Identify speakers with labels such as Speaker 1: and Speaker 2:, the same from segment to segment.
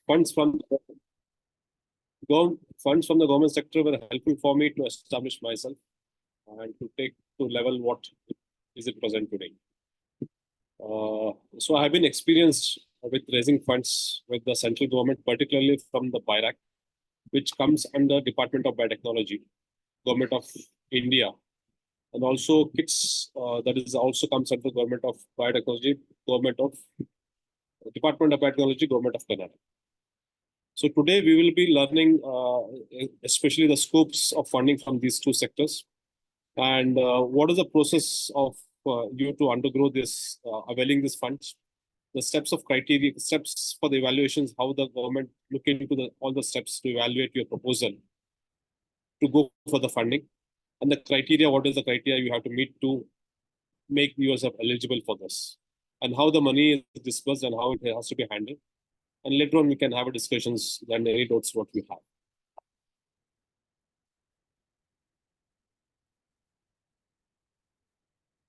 Speaker 1: funds from funds from the government sector were helpful for me to establish myself and to take to level what is it present today. So I have been experienced with raising funds with the central government, particularly from the BIRAC, which comes under Department of Biotechnology, Government of India, and also KITS, that is also comes under Government of Biotechnology, Department of Biotechnology, Government of Canada. So today we will be learning, especially the scopes of funding from these two sectors, and what is the process of you to undergo this, availing these funds, the steps of criteria, steps for the evaluations, how the government look into all the steps to evaluate your proposal to go for the funding, and the criteria, what is the criteria you have to meet to make yourself eligible for this, and how the money is disbursed and how it has to be handled. And later on, we can have a discussions and any doubts what we have.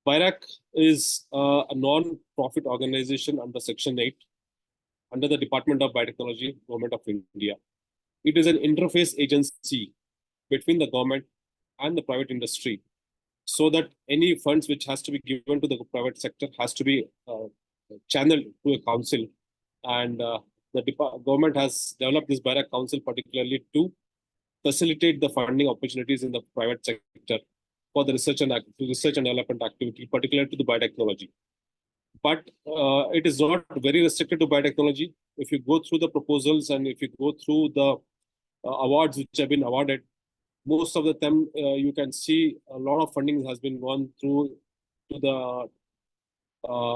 Speaker 1: BIRAC is a non-profit organization under Section 8, under the Department of Biotechnology, Government of India. It is an interface agency between the government and the private industry, so that any funds which has to be given to the private sector has to be channeled to a council. And the government has developed this BIRAC Council particularly to facilitate the funding opportunities in the private sector for the research and development activity, particularly to the biotechnology. But it is not very restricted to biotechnology. If you go through the proposals and if you go through the awards which have been awarded, most of the time you can see a lot of funding has been gone through to the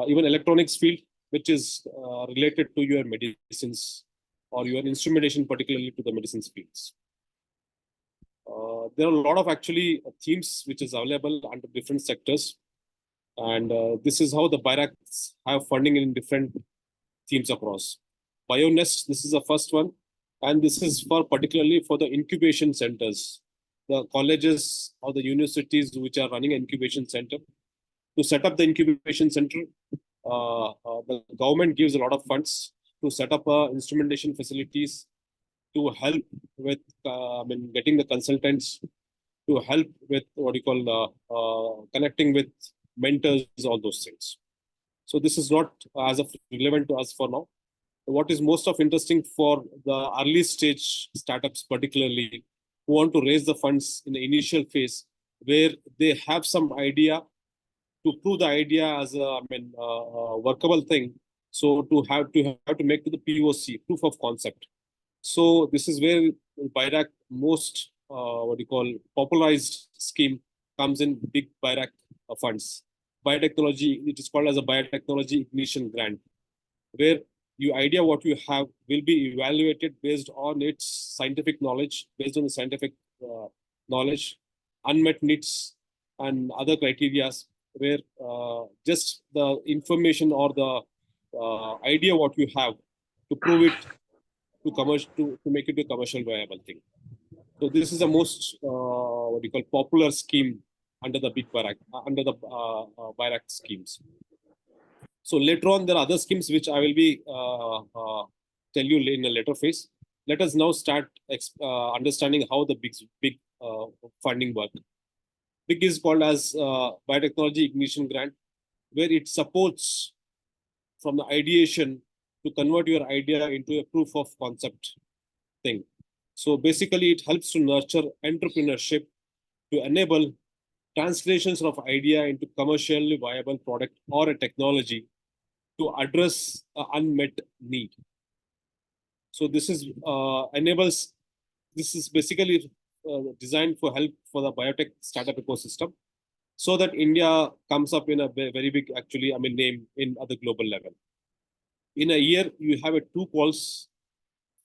Speaker 1: even electronics field, which is related to your medicines or your instrumentation, particularly to the medicines fields. There are a lot of actually themes which is available under different sectors. And this is how the BIRACs have funding in different themes across. BioNest, this is the first one. And this is for particularly for the incubation centers, the colleges or the universities which are running an incubation center. To set up the incubation center, the government gives a lot of funds to set up instrumentation facilities, to help with getting the consultants, to help with what you call connecting with mentors, all those things. So this is not as of relevant to us for now. What is most of interesting for the early stage startups, particularly who want to raise the funds in the initial phase, where they have some idea, to prove the idea as a workable thing. So to have to make to the POC, proof of concept. So this is where BIRAC most popularized scheme comes in, big BIRAC funds. Biotechnology, it is called as a biotechnology ignition grant, where your idea what you have will be evaluated based on its scientific knowledge, based on the scientific knowledge, unmet needs, and other criteria, where just the information or the idea what you have to prove it to make it a commercial viable thing. So this is the most popular scheme under the big BIRAC, under the BIRAC schemes. So later on, there are other schemes which I will be tell you in a later phase. Let us now start understanding how the big funding work. BIG is called as Biotechnology Ignition Grant, where it supports from the ideation to convert your idea into a proof of concept thing. So basically, it helps to nurture entrepreneurship, to enable translations of idea into commercially viable product or a technology to address an unmet need. So this is this is basically designed for help for the biotech startup ecosystem, so that India comes up in a very big name in at the global level. In a year, you have 2 calls.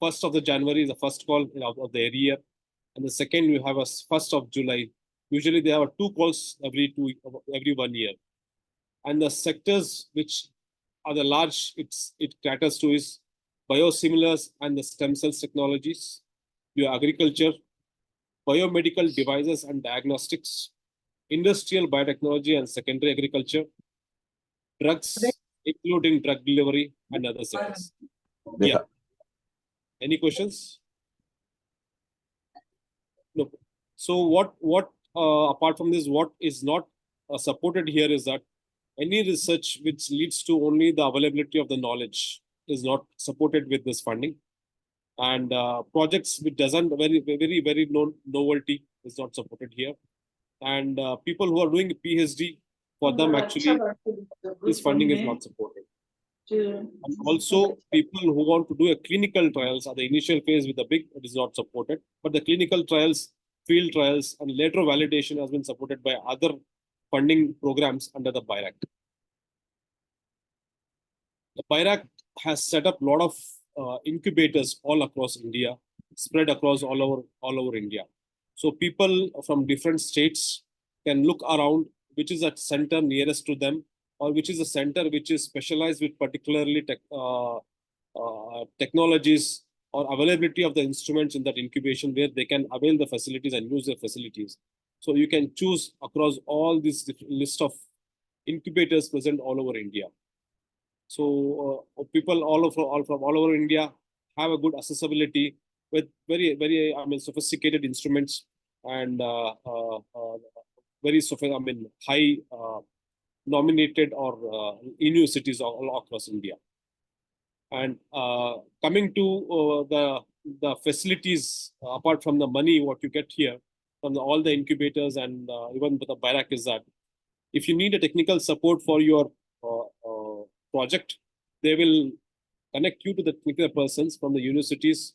Speaker 1: 1st of the January is the first call of the year, and the second you have a 1st of July. Usually they have 2 calls every 1 year, and the sectors which are the large it caters to is biosimilars and the stem cells technologies, your agriculture, biomedical devices and diagnostics, industrial biotechnology and secondary agriculture, drugs, including drug delivery and other sectors. Yeah. Any questions? No. So what apart from this, what is not supported here is that any research which leads to only the availability of the knowledge is not supported with this funding, and projects which doesn't very novelty is not supported here, and people who are doing a PhD, for them actually this funding is not supported. And also people who want to do a clinical trials at the initial phase with the big, it is not supported, but the clinical trials, field trials, and later validation has been supported by other funding programs under the BIRAC. The BIRAC has set up a lot of incubators all across India, spread across all over India. So people from different states can look around which is a center nearest to them, or which is a center which is specialized with particularly technologies or availability of the instruments in that incubation, where they can avail the facilities and use the facilities. So you can choose across all this list of incubators present all over India. So people from all over India have a good accessibility with very sophisticated instruments and very high nominated or universities all across India. And coming to the facilities, apart from the money, what you get here from all the incubators and even the BIRAC is that if you need a technical support for your project, they will connect you to the technical persons from the universities,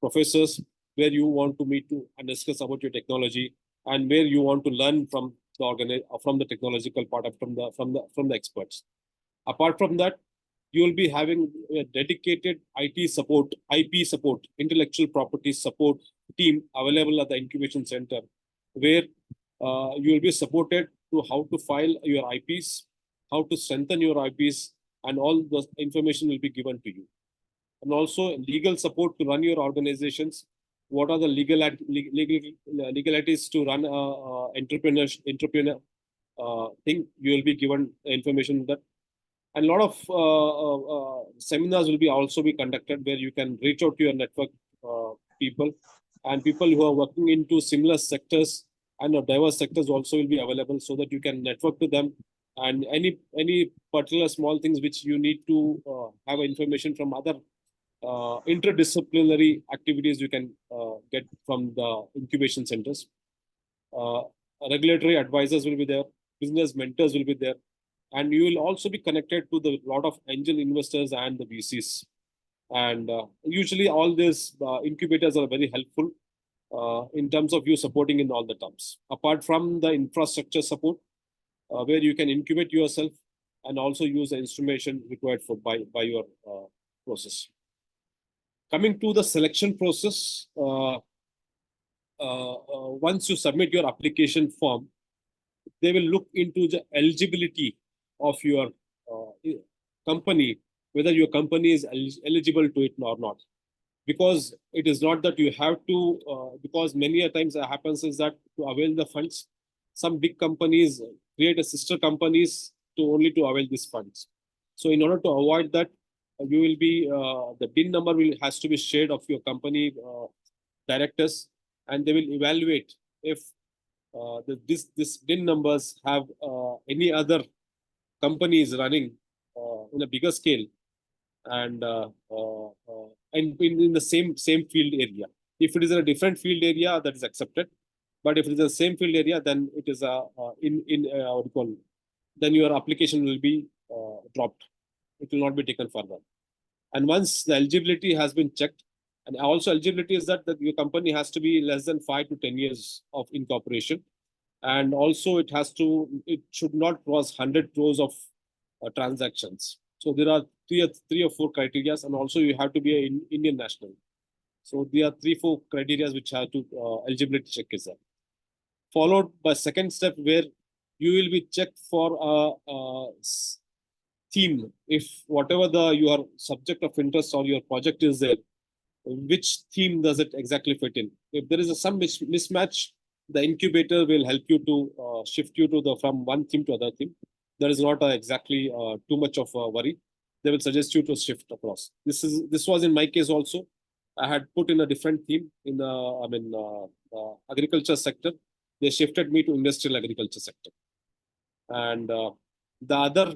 Speaker 1: professors, where you want to meet to and discuss about your technology, and where you want to learn from the technological part of from the experts. Apart from that, you will be having a dedicated IT support, IP support, intellectual property support team available at the incubation center, where you will be supported to how to file your IPs, how to strengthen your IPs, and all the information will be given to you. And also legal support to run your organizations. What are the legalities to run entrepreneur thing? You will be given information that, and a lot of seminars will be also be conducted where you can reach out to your network people, and people who are working into similar sectors and diverse sectors also will be available, so that you can network to them, and any particular small things which you need to have information from other interdisciplinary activities you can get from the incubation centers. Regulatory advisors will be there, business mentors will be there, and you will also be connected to the lot of angel investors and the VCs. And usually all these incubators are very helpful in terms of you supporting in all the terms. Apart from the infrastructure support, where you can incubate yourself and also use the instrumentation required for by your process. Coming to the selection process, once you submit your application form, they will look into the eligibility of your company, whether your company is eligible to it or not. Because it is not that you have to, because many a times it happens is that to avail the funds, some big companies create a sister companies to only to avail these funds. So in order to avoid that, you will be, the DIN number has to be shared of your company directors, and they will evaluate if this DIN numbers have any other companies running in a bigger scale and in the same field area. If it is in a different field area, that is accepted. But if it is the same field area, then it is what do you call, then your application will be dropped. It will not be taken further. And once the eligibility has been checked, and also eligibility is that your company has to be less than 5 to 10 years of incorporation, and also it should not cross 100 crores of transactions. So there are three or four criteria, and also you have to be an Indian national. So there are 3-4 criteria which have to eligibility check is there. Followed by second step where you will be checked for a theme. If whatever your subject of interest or your project is there, which theme does it exactly fit in? If there is some mismatch, the incubator will help you to shift you to from one theme to other theme. There is not exactly too much of a worry. They will suggest you to shift across. This was in my case also. I had put in a different theme in the, agriculture sector. They shifted me to industrial agriculture sector. And the other,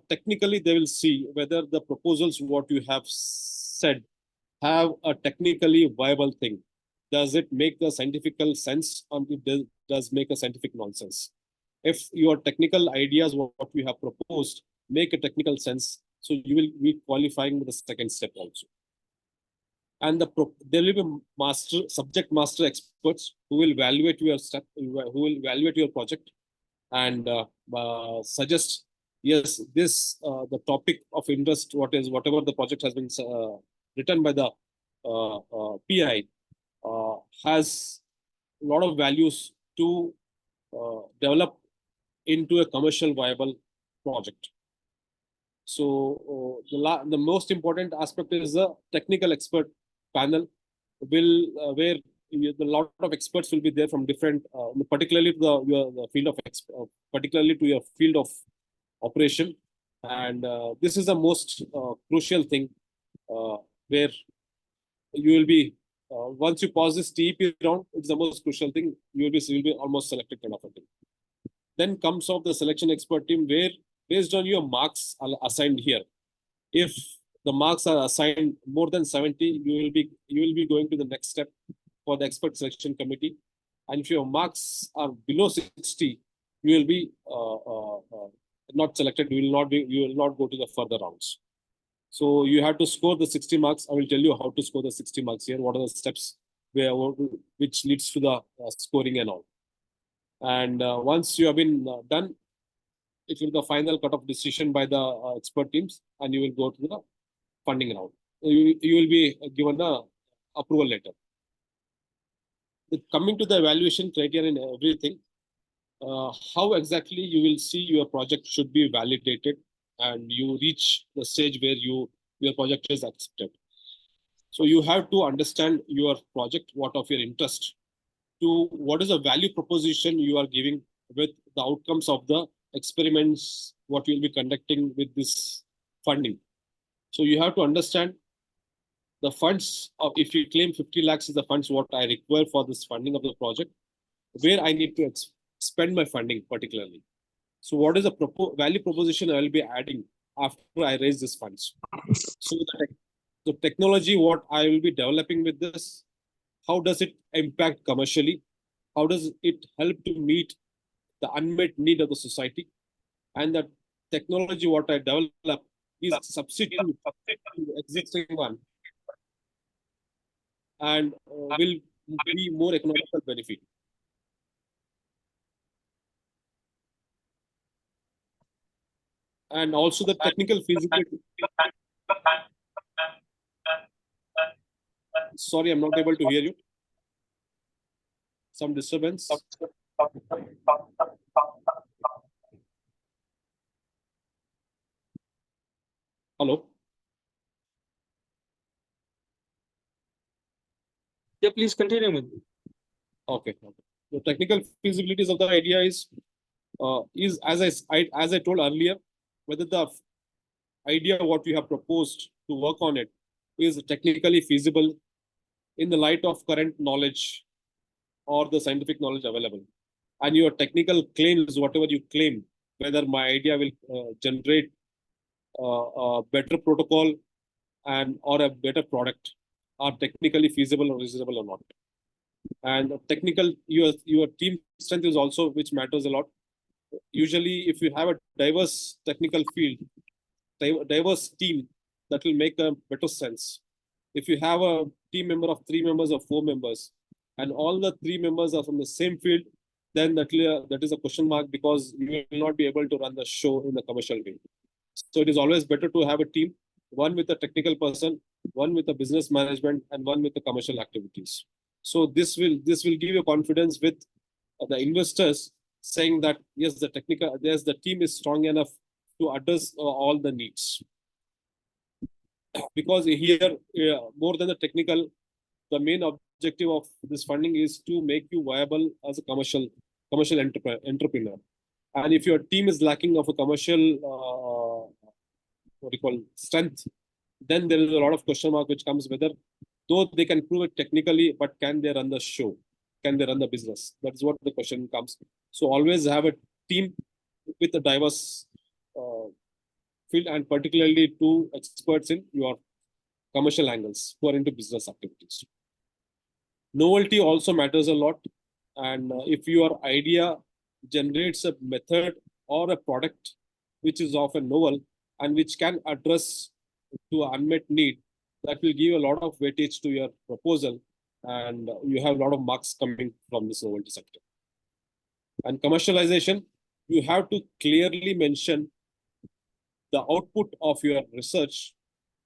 Speaker 1: technically, they will see whether the proposals, what you have said, have a technically viable thing. Does it make the scientific sense, or it does make a scientific nonsense? If your technical ideas, what you have proposed, make a technical sense, so you will be qualifying with the second step also. And there will be subject master experts who will evaluate your step, who will evaluate your project, and suggest, yes, this the topic of interest, whatever the project has been written by the PI, has a lot of values to develop into a commercial viable project. So the most important aspect is the technical expert panel, where a lot of experts will be there from different, particularly to the field of particularly to your field of operation, and this is the most crucial thing, where you will be, once you pass this TEP round, it's the most crucial thing. You will be almost selected kind of a thing. Then comes off the selection expert team, where based on your marks are assigned here, if the marks are assigned more than 70, you will be going to the next step for the expert selection committee. And if your marks are below 60, you will be not selected. You will not go to the further rounds. So you have to score the 60 marks. I will tell you how to score the 60 marks here. What are the steps which leads to the scoring and all. And once you have been done, it will be the final cut-off decision by the expert teams, and you will go to the funding round. You will be given the approval letter. Coming to the evaluation criteria and everything, how exactly you will see your project should be validated, and you reach the stage where your project is accepted. So you have to understand your project, what of your interest, to what is the value proposition you are giving with the outcomes of the experiments, what you will be conducting with this funding. So you have to understand the funds of, if you claim 50 lakhs is the funds what I require for this funding of the project, where I need to spend my funding particularly. So what is the value proposition I will be adding after I raise these funds? So the technology what I will be developing with this, how does it impact commercially? How does it help to meet the unmet need of the society? And the technology what I develop is substitute to the existing one, and will be more economical benefit. And also the technical feasibility. Sorry, I'm not able to hear you. Some disturbance. Hello.
Speaker 2: Yeah, please continue with me.
Speaker 1: Okay. The technical feasibilities of the idea is as I told earlier, whether the idea what you have proposed to work on it is technically feasible in the light of current knowledge or the scientific knowledge available, and your technical claims, whatever you claim, whether my idea will generate a better protocol and or a better product, are technically feasible or reasonable or not. And technical, your team strength is also which matters a lot. Usually, if you have a diverse technical field, diverse team, that will make a better sense. If you have a team member of 3 members or 4 members, and all the 3 members are from the same field, then that is a question mark, because you will not be able to run the show in the commercial way. So it is always better to have a team, one with a technical person, one with a business management, and one with the commercial activities. So this will give you confidence with the investors, saying that yes, the team is strong enough to address all the needs. Because here, more than the technical, the main objective of this funding is to make you viable as a commercial entrepreneur. And if your team is lacking of a commercial strength, then there is a lot of question mark which comes whether though they can prove it technically, but can they run the show? Can they run the business? That's what the question comes. So always have a team with a diverse field, and particularly two experts in your commercial angles who are into business activities. Novelty also matters a lot. And if your idea generates a method or a product which is often novel and which can address to an unmet need, that will give a lot of weightage to your proposal, and you have a lot of marks coming from this novelty sector. And commercialization, you have to clearly mention the output of your research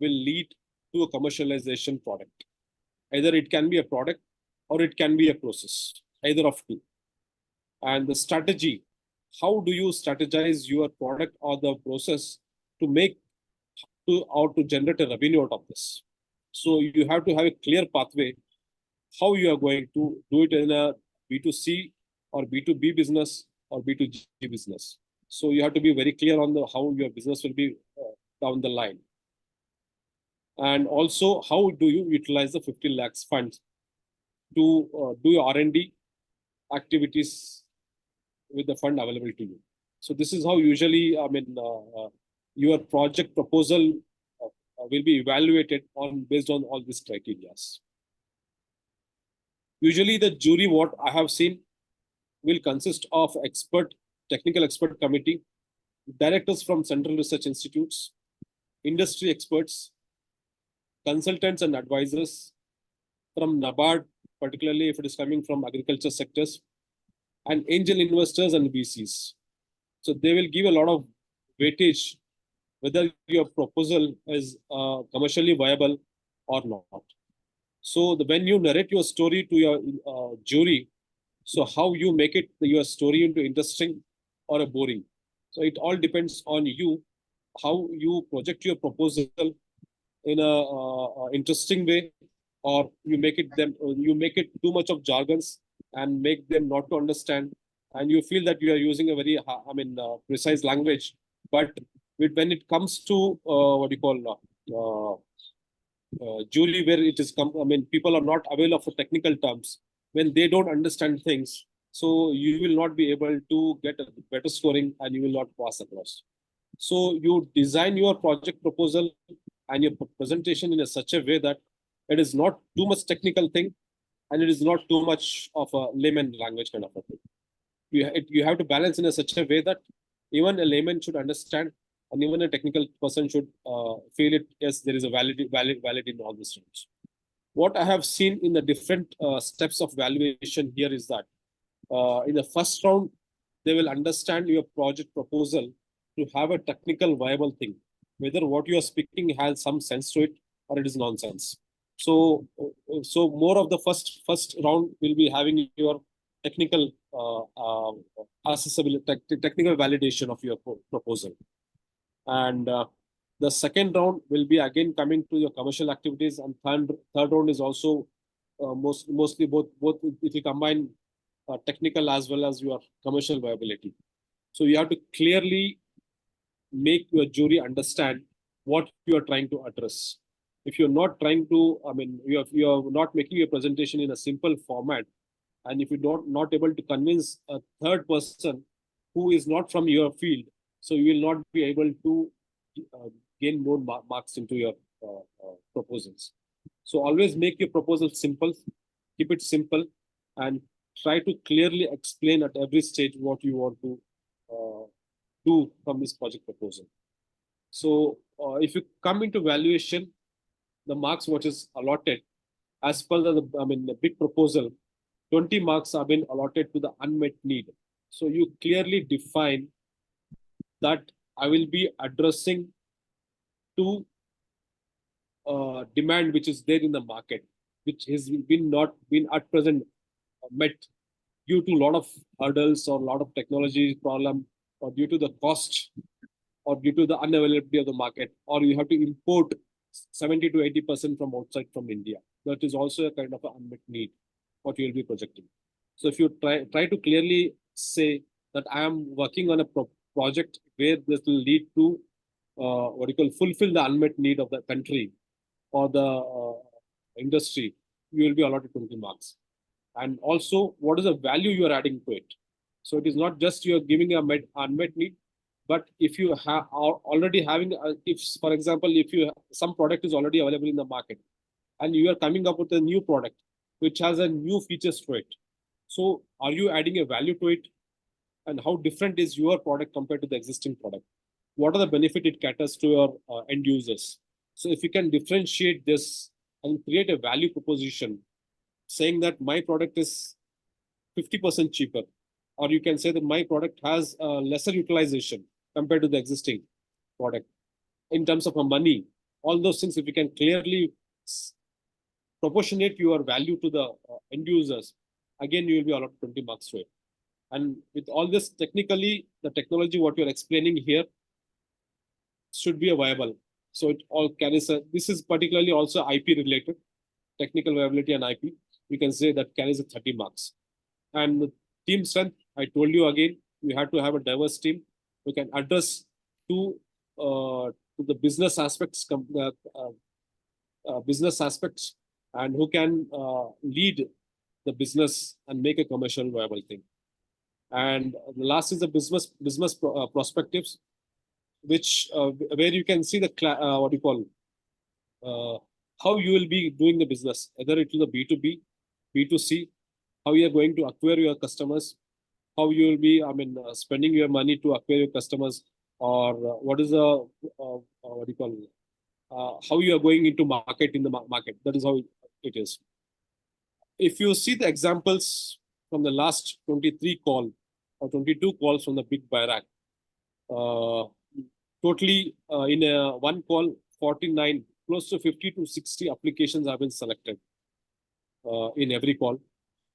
Speaker 1: will lead to a commercialization product. Either it can be a product or it can be a process, either of two. And the strategy, how do you strategize your product or the process to make or to generate a revenue out of this? So you have to have a clear pathway how you are going to do it in a B2C or B2B business or B2G business. So you have to be very clear on how your business will be down the line. And also, how do you utilize the 50 lakhs funds to do your R&D activities with the fund available to you? So this is how usually, your project proposal will be evaluated based on all these criteria. Usually the jury, what I have seen, will consist of technical expert committee, directors from central research institutes, industry experts, consultants and advisors from NABARD, particularly if it is coming from agriculture sectors, and angel investors and VCs. So they will give a lot of weightage whether your proposal is commercially viable or not. So when you narrate your story to your jury, so how you make your story into interesting or a boring. So it all depends on you, how you project your proposal in a interesting way, or you make it too much of jargons and make them not to understand, and you feel that you are using a very precise language, but when it comes to jury, where it is people are not aware of the technical terms, when they don't understand things, so you will not be able to get a better scoring and you will not pass across. So you design your project proposal and your presentation in such a way that it is not too much technical thing and it is not too much of a layman language kind of a thing. You have to balance in such a way that even a layman should understand, and even a technical person should feel it. Yes, there is a valid in all these terms. What I have seen in the different steps of valuation here is that in the first round, they will understand your project proposal to have a technical viable thing, whether what you are speaking has some sense to it or it is nonsense. So more of the first round will be having your technical accessibility, technical validation of your proposal. And the second round will be again coming to your commercial activities, and third round is also mostly both it will combine technical as well as your commercial viability. So you have to clearly make your jury understand what you are trying to address. If you're not trying to, you're not making your presentation in a simple format, and if you not able to convince a third person who is not from your field, so you will not be able to gain more marks into your proposals. So always make your proposal simple, keep it simple, and try to clearly explain at every stage what you want to do from this project proposal. So if you come into valuation, the marks what is allotted as per the big proposal, 20 marks have been allotted to the unmet need. So you clearly define that I will be addressing to demand which is there in the market, which has not been at present met due to a lot of hurdles or a lot of technology problem, or due to the cost, or due to the unavailability of the market, or you have to import 70 to 80% from outside from India. That is also a kind of an unmet need what you will be projecting. So if you try to clearly say that I am working on a project where this will lead to fulfill the unmet need of the country or the industry, you will be allotted 20 marks. And also, what is the value you are adding to it? So it is not just you are giving a unmet need, but if you are already having, if for example, if you some product is already available in the market, and you are coming up with a new product which has a new features to it. So are you adding a value to it? And how different is your product compared to the existing product? What are the benefit it caters to your end users? So if you can differentiate this and create a value proposition, saying that my product is 50% cheaper, or you can say that my product has lesser utilization compared to the existing product in terms of money, all those things, if you can clearly proportionate your value to the end users, again, you will be allowed 20 marks to it. And with all this, technically, the technology, what you're explaining here, should be a viable. So it all carries this is particularly also IP related, technical viability and IP. You can say that carries a 30 marks. And team strength, I told you again, you have to have a diverse team who can address to the business aspects, and who can lead the business and make a commercial viable thing. And the last is the business perspectives, which where you can see the what you call how you will be doing the business, either it will be B2B, B2C, how you are going to acquire your customers, how you will be, spending your money to acquire your customers, or what is the what do you call how you are going into market in the market. That is how it is. If you see the examples from the last 23 call or 22 calls from the big BIRAC, totally in one call, 49, close to 50 to 60 applications have been selected in every call.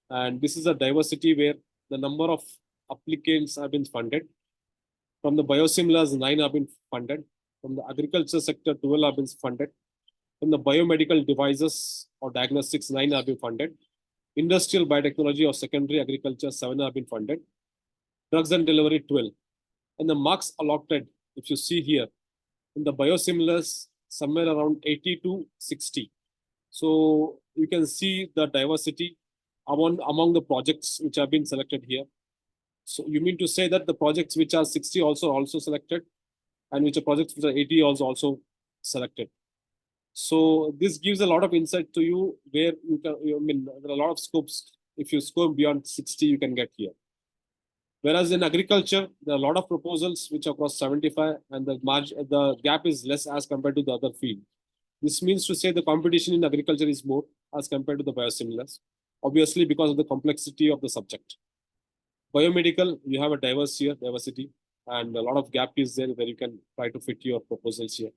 Speaker 1: And this is a diversity where the number of applicants have been funded. From the biosimilars, 9 have been funded. From the agriculture sector, 12 have been funded. From the biomedical devices or diagnostics, 9 have been funded. Industrial biotechnology or secondary agriculture, 7 have been funded. Drugs and delivery, 12. And the marks allotted, if you see here, in the biosimilars, somewhere around 80 to 60. So you can see the diversity among the projects which have been selected here. So you mean to say that the projects which are 60 also selected, and which are projects which are 80 also selected. So this gives a lot of insight to you where you can, there are a lot of scopes. If you score beyond 60, you can get here. Whereas in agriculture, there are a lot of proposals which are across 75, and the gap is less as compared to the other field. This means to say the competition in agriculture is more as compared to the biosimilars, obviously because of the complexity of the subject. Biomedical, you have a diversity, and a lot of gap is there where you can try to fit your proposals here.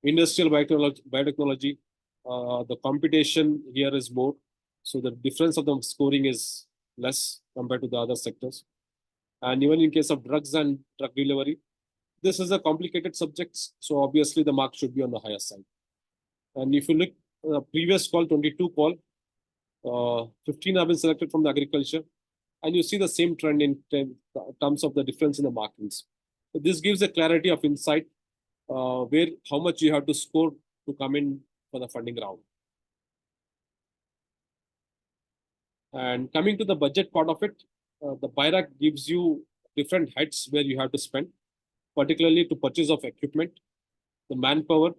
Speaker 1: Industrial biotechnology, the competition here is more, so the difference of the scoring is less compared to the other sectors. And even in case of drugs and drug delivery, this is a complicated subject, so obviously the mark should be on the higher side. And if you look previous call, 22 call, 15 have been selected from the agriculture, and you see the same trend in terms of the difference in the markings. So this gives a clarity of insight where how much you have to score to come in for the funding round. And coming to the budget part of it, the BIRAC gives you different heads where you have to spend, particularly to purchase of equipment, the manpower,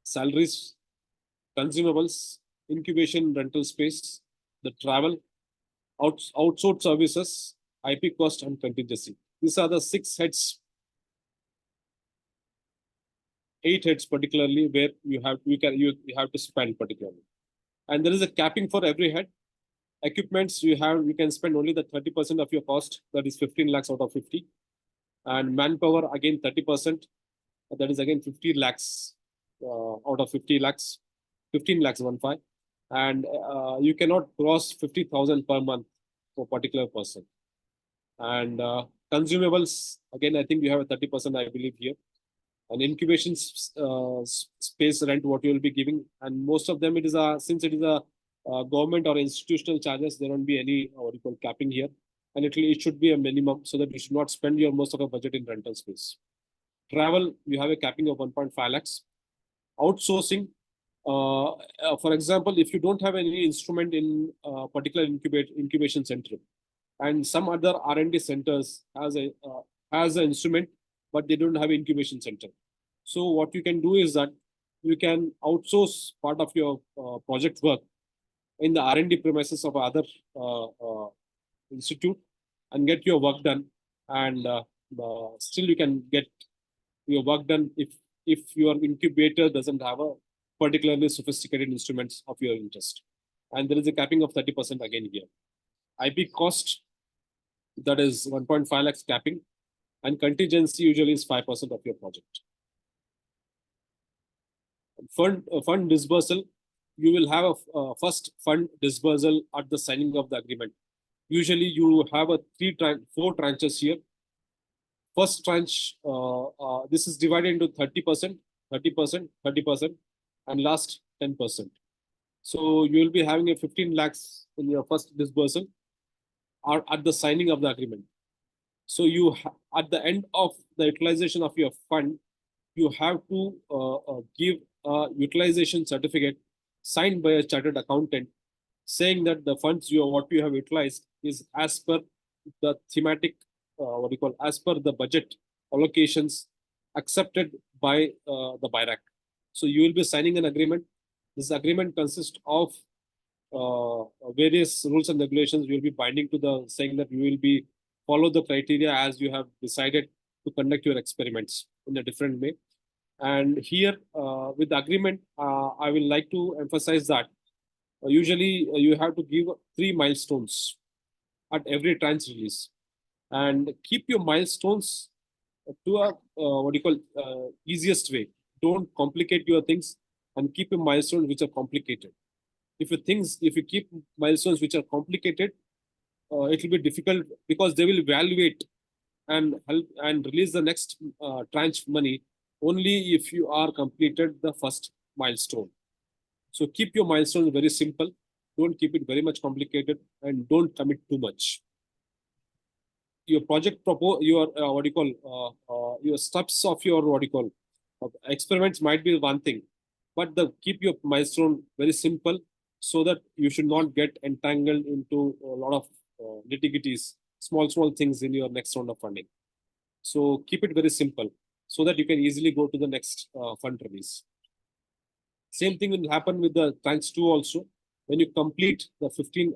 Speaker 1: salaries, consumables, incubation, rental space, the travel, outsourced services, IP cost, and contingency. These are the 6 heads, 8 heads particularly where you have to spend particularly. And there is a capping for every head. Equipments you can spend only the 30% of your cost, that is 15 lakhs out of 50. And manpower again 30%, that is again 50 lakhs out of 50 lakhs, 15 lakhs 15. And you cannot cross 50,000 per month for a particular person. And consumables, again, I think you have a 30%, I believe here. And incubation space rent, what you will be giving. And most of them, since it is a government or institutional charges, there won't be any what you call capping here. And it should be a minimum so that you should not spend your most of your budget in rental space. Travel, you have a capping of 1.5 lakhs. Outsourcing, For example, if you don't have any instrument in particular incubation center, and some other R&D centers has an instrument, but they don't have incubation center. So what you can do is that you can outsource part of your project work in the R&D premises of other institute and get your work done, and still you can get your work done if your incubator doesn't have a particularly sophisticated instruments of your interest. And there is a capping of 30% again here. IP cost, that is 1.5 lakhs capping, and contingency usually is 5% of your project. Fund disbursal, you will have a first fund disbursal at the signing of the agreement. Usually you have a four tranches here. First tranche, this is divided into 30%, 30%, 30%, and last 10%. So you will be having a 15 lakhs in your first disbursal or at the signing of the agreement. So you at the end of the utilization of your fund, you have to give a utilization certificate signed by a chartered accountant saying that the funds what you have utilized is as per the thematic, as per the budget allocations accepted by the BIRAC. So you will be signing an agreement. This agreement consists of various rules and regulations. You will be binding to the saying that you will be follow the criteria as you have decided to conduct your experiments in a different way. And here with the agreement, I will like to emphasize that usually you have to give 3 milestones at every tranche release, and keep your milestones to a easiest way. Don't complicate your things and keep your milestones which are complicated. If you keep milestones which are complicated, it will be difficult because they will evaluate and help and release the next tranche money only if you are completed the first milestone. So keep your milestones very simple. Don't keep it very much complicated, and don't commit too much. Your project your steps of your experiments might be one thing, but keep your milestone very simple so that you should not get entangled into a lot of nitty-gritties, small things in your next round of funding. So keep it very simple so that you can easily go to the next fund release. Same thing will happen with the tranche 2 also. When you complete the 15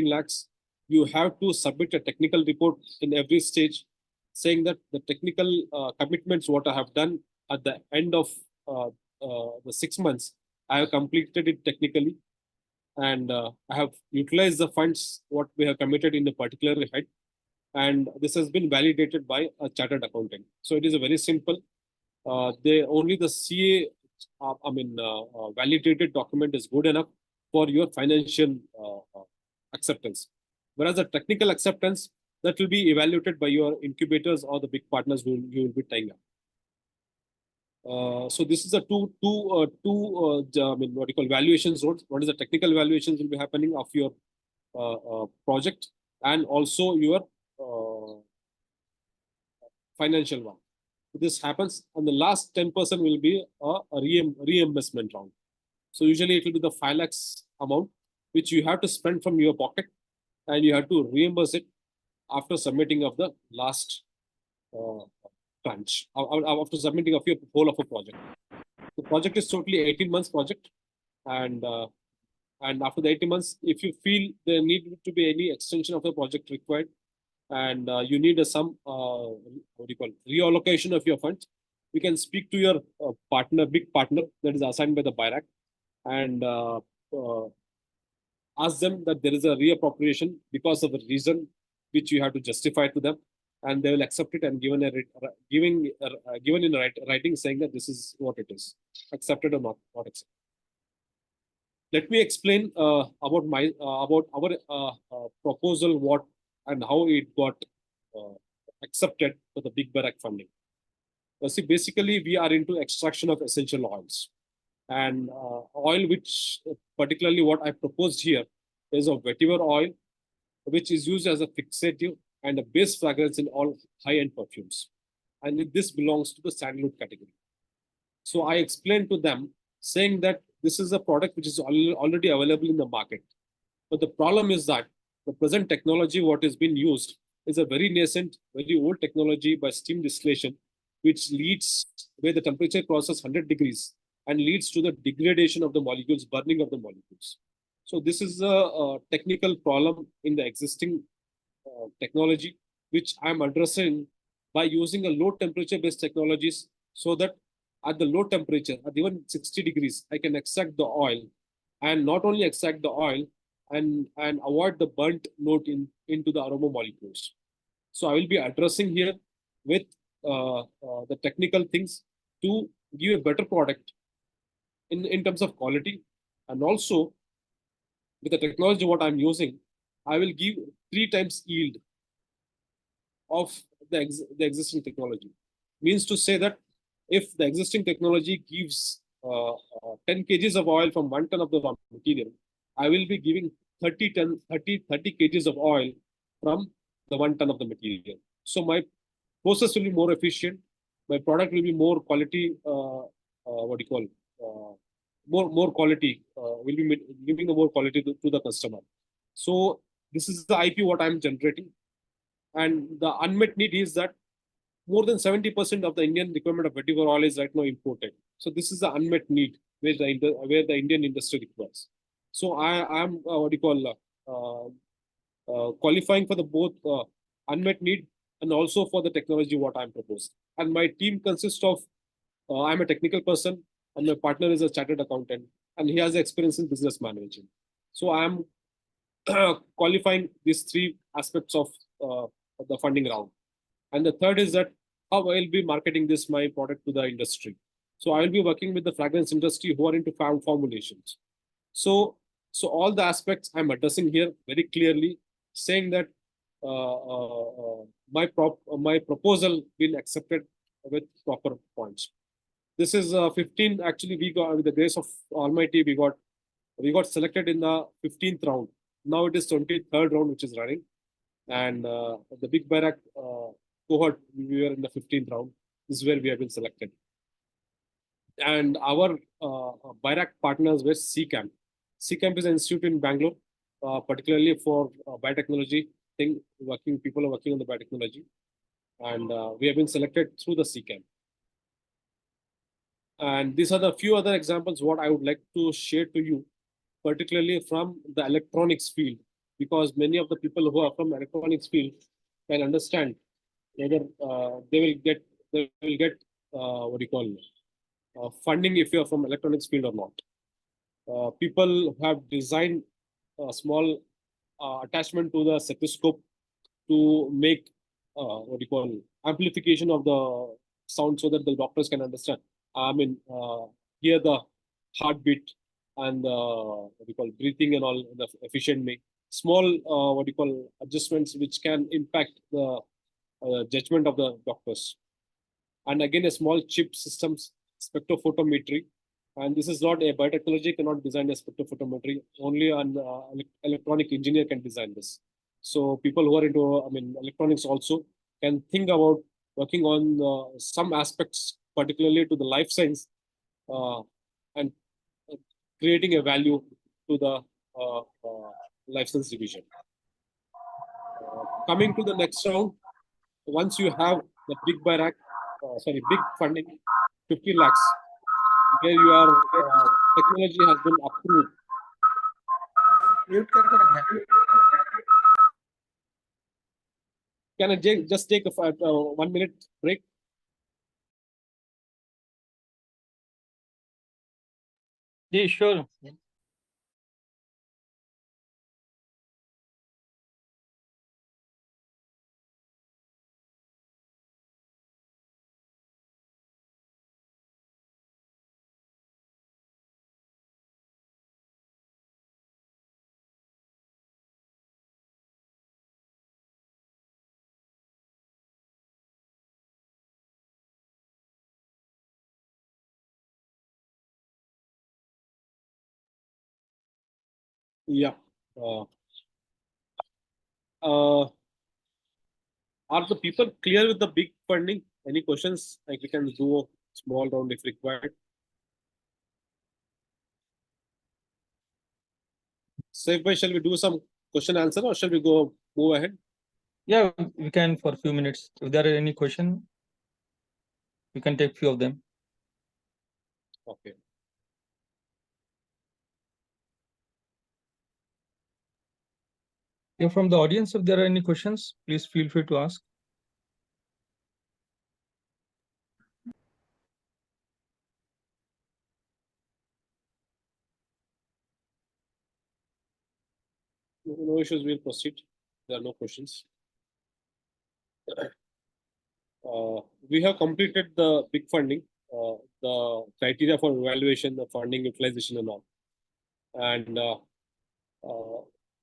Speaker 1: lakhs, you have to submit a technical report in every stage saying that the technical commitments what I have done at the end of the 6 months, I have completed it technically, and I have utilized the funds what we have committed in a particular head, and this has been validated by a chartered accountant. So it is a very simple. Only the CA, validated document is good enough for your financial acceptance. Whereas the technical acceptance, that will be evaluated by your incubators or the big partners who you will be tying up. So this is the valuations roads. What is the technical valuations will be happening of your project, and also your financial one. This happens, and the last 10% will be a reimbursement round. So usually it will be the 5 lakhs amount which you have to spend from your pocket, and you have to reimburse it after submitting of the last tranche, after submitting of your whole of a project. The project is totally 18 months project, and after the 18 months, if you feel there need to be any extension of the project required, and you need some reallocation of your funds, you can speak to your big partner that is assigned by the BIRAC, and ask them that there is a reappropriation because of the reason which you have to justify to them, and they will accept it and given in writing saying that this is what it is, accepted or not accepted. Let me explain about our proposal, what and how it got accepted for the big BIRAC funding. See, basically we are into extraction of essential oils, and oil which particularly what I proposed here is a vetiver oil, which is used as a fixative and a base fragrance in all high-end perfumes, and this belongs to the sandalwood category. So I explained to them saying that this is a product which is already available in the market. But the problem is that the present technology, what is being used, is a very nascent, very old technology by steam distillation, which leads where the temperature crosses 100 degrees and leads to the degradation of the molecules, burning of the molecules. So this is a technical problem in the existing technology, which I'm addressing by using a low temperature based technologies, so that at the low temperature, at even 60 degrees, I can extract the oil, and not only extract the oil and avoid the burnt into the aroma molecules. So I will be addressing here with the technical things to give a better product in terms of quality, and also with the technology what I'm using, I will give 3 times yield of the existing technology. Means to say that if the existing technology gives 10 kgs of oil from 1 ton of the raw material, I will be giving 30 kgs of oil from the 1 ton of the material. So my process will be more efficient. My product will be more quality. What do you call? More quality. Will be giving the more quality to the customer. So this is the IP what I'm generating, and the unmet need is that more than 70% of the Indian requirement of vetiver oil is right now imported. So this is the unmet need where the Indian industry requires. So I am what do you call qualifying for the both unmet need and also for the technology what I'm proposing. And my team consists of I'm a technical person, and my partner is a chartered accountant, and he has experience in business management. So I am qualifying these 3 aspects of the funding round. And the third is that how I will be marketing this my product to the industry. So I will be working with the fragrance industry who are into formulations. So all the aspects I'm addressing here very clearly, saying that my proposal been accepted with proper points. This is 15. Actually, we got with the grace of Almighty, we got selected in the 15th round. Now it is 23rd round which is running, and the big BIRAC cohort, we were in the 15th round. This is where we have been selected. And our BIRAC partners were CCAMP. CCAMP is an institute in Bangalore, particularly for biotechnology people are working on the biotechnology, and we have been selected through the CCAMP. And these are the few other examples what I would like to share to you, particularly from the electronics field, because many of the people who are from electronics field can understand whether they will get what do you call funding if you are from electronics field or not. People have designed a small attachment to the stethoscope to make what do you call amplification of the sound so that the doctors can understand. I mean, hear the heartbeat and what do you call breathing and all in the efficient way. Small what do you call adjustments which can impact the judgment of the doctors. And again, a small chip systems spectrophotometry. And this is not a biotechnology cannot design a spectrophotometry. Only an electronic engineer can design this. So people who are into electronics also can think about working on some aspects, particularly to the life science, and creating a value to the life science division. Coming to the next round, once you have the big BIRAC, big funding, 50 lakhs, where your technology has been approved. Can I just take a 1 minute break?
Speaker 2: Yeah, sure.
Speaker 1: Yeah. Are the people clear with the big funding? Any questions? Like we can do a small round if required. Safe by, shall we do some question answer or shall we go move ahead?
Speaker 2: Yeah, we can for a few minutes. If there are any question, we can take few of them.
Speaker 1: Okay.
Speaker 2: Yeah, from the audience, if there are any questions, please feel free to ask.
Speaker 1: No issues, we'll proceed. There are no questions. We have completed the big funding, the criteria for evaluation, the funding utilization and all. And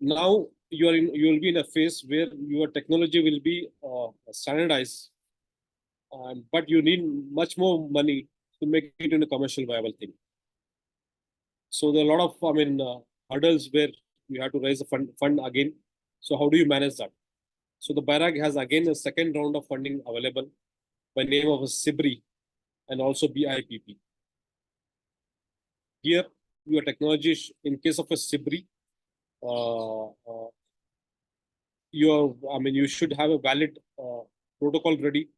Speaker 1: now you will be in a phase where your technology will be standardized, but you need much more money to make it into a commercial viable thing. So there are a lot of hurdles where you have to raise the fund again. So how do you manage that? So the BIRAC has again a second round of funding available by name of a SIBRI and also BIPP. Here, your technology, in case of a SIBRI, you should have a valid protocol ready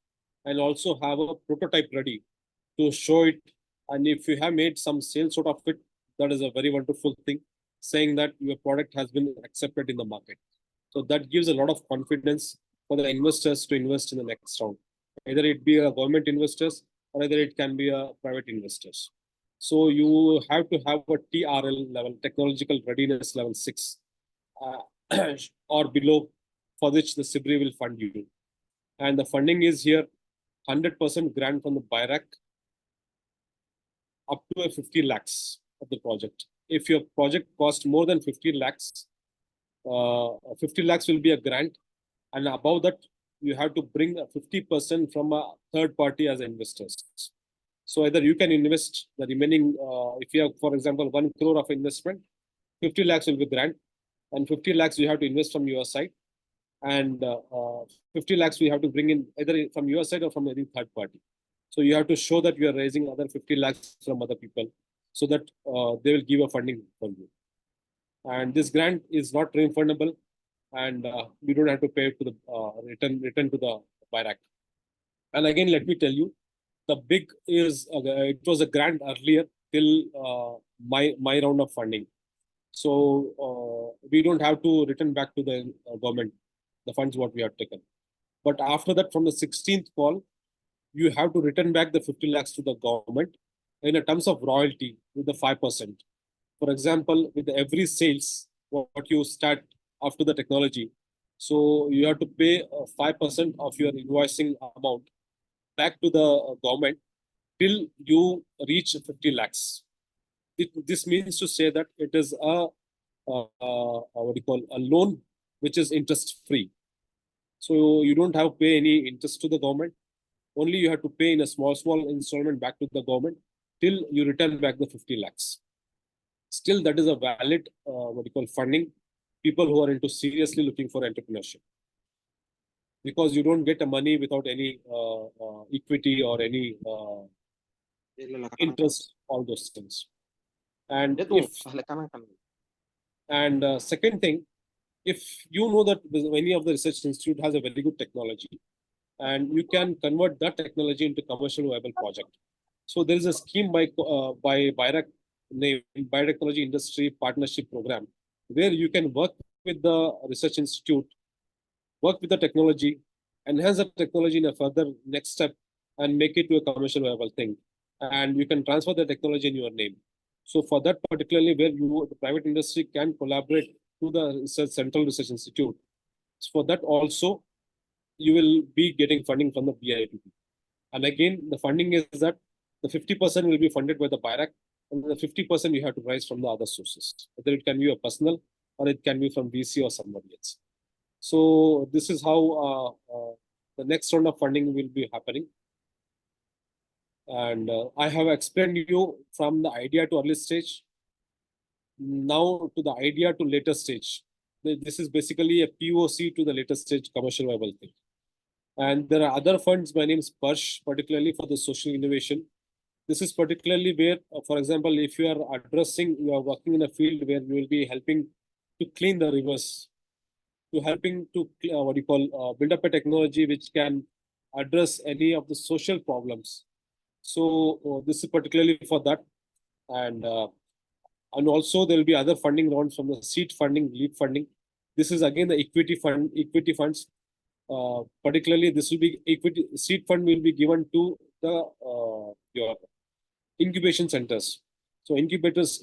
Speaker 1: and also have a prototype ready to show it. And if you have made some sales out of it, that is a very wonderful thing, saying that your product has been accepted in the market. So that gives a lot of confidence for the investors to invest in the next round. Either it be a government investors or either it can be a private investors. So you have to have a TRL level, technological readiness level 6 or below, for which the SIBRI will fund you. And the funding is here 100% grant from the BIRAC up to a 50 lakhs of the project. If your project costs more than 50 lakhs, 50 lakhs will be a grant, and above that, you have to bring 50% from a third party as investors. So either you can invest the remaining, if you have, for example, 1 crore of investment, 50 lakhs will be grant, and 50 lakhs you have to invest from your side, and 50 lakhs we have to bring in either from your side or from any third party. So you have to show that you are raising other 50 lakhs from other people, so that they will give a funding for you. And this grant is not refundable, and we don't have to pay to the return to the BIRAC. And again, let me tell you, the big is it was a grant earlier till my round of funding. So we don't have to return back to the government the funds what we have taken. But after that, from the 16th call, you have to return back the 50 lakhs to the government in a terms of royalty with the 5%. For example, with every sales, what you start after the technology, so you have to pay 5% of your invoicing amount back to the government till you reach 50 lakhs. This means to say that it is a what do you call, a loan which is interest free. So you don't have to pay any interest to the government. Only you have to pay in a small installment back to the government till you return back the 50 lakhs. Still, that is a valid what you call funding people who are into seriously looking for entrepreneurship, because you don't get the money without any equity or any interest, all those things. And second thing, if you know that any of the research institute has a very good technology, and you can convert that technology into commercial viable project. So there is a scheme by BIRAC, named Biotechnology Industry Partnership Program, where you can work with the research institute, work with the technology, enhance the technology in a further next step, and make it to a commercial viable thing. And you can transfer the technology in your name. So for that particularly, where the private industry can collaborate to the Central Research Institute. So for that also, you will be getting funding from the BIPP. And again, the funding is that the 50% will be funded by the BIRAC, and the 50% you have to raise from the other sources. Whether it can be a personal or it can be from VC or somebody else. So this is how the next round of funding will be happening. And I have explained you from the idea to early stage, now to the idea to later stage. This is basically a POC to the later stage commercial viable thing. And there are other funds. My name is Parsh, particularly for the social innovation. This is particularly where, for example, if you are working in a field where you will be helping to clean the rivers, to helping to build up a technology which can address any of the social problems. So this is particularly for that, and also there will be other funding rounds from the seed funding, lead funding. This is again the equity funds. Particularly, this will be equity seed fund will be given to the your incubation centers. So incubators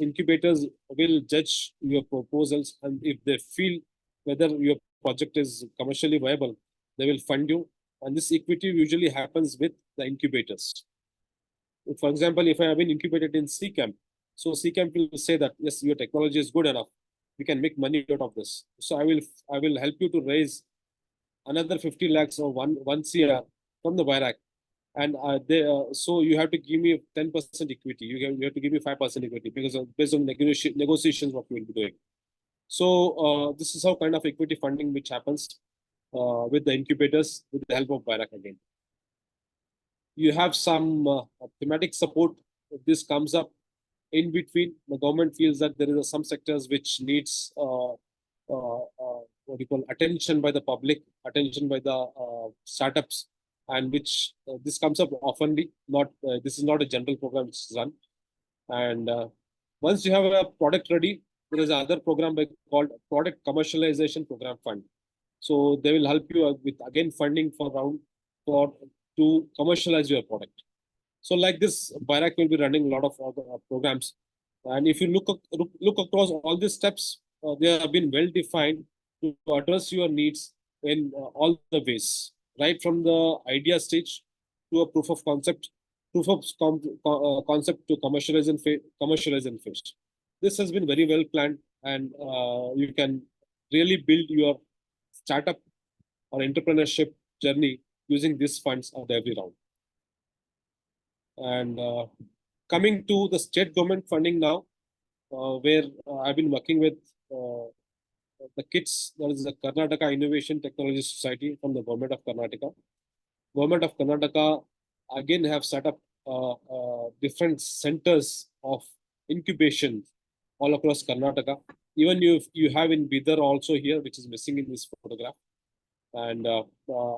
Speaker 1: will judge your proposals, and if they feel whether your project is commercially viable, they will fund you. And this equity usually happens with the incubators. For example, if I have been incubated in C-Camp, so C-Camp will say that yes, your technology is good enough, we can make money out of this. So I will help you to raise another 50 lakhs or one CR from the BIRAC. And so you have to give me 10% equity. You have to give me 5% equity because based on negotiations what we will be doing. So this is how kind of equity funding which happens with the incubators with the help of BIRAC again. You have some thematic support. If this comes up in between, the government feels that there is some sectors which needs what you call attention by the public, attention by the startups, and which this comes up oftenly. Not this is not a general program which is run. And once you have a product ready, there is another program called Product Commercialization Program Fund. So they will help you with again funding for round to commercialize your product. So like this, BIRAC will be running a lot of programs. And if you look across all these steps, they have been well defined to address your needs in all the ways, right from the idea stage to a proof of concept, concept to commercialization phase. This has been very well planned, and you can really build your startup or entrepreneurship journey using these funds at every round. And coming to the state government funding now, where I've been working with the KITS, that is the Karnataka Innovation Technology Society from the Government of Karnataka. Government of Karnataka again have set up different centers of incubation all across Karnataka. Even you have in Bidar also here, which is missing in this photograph. And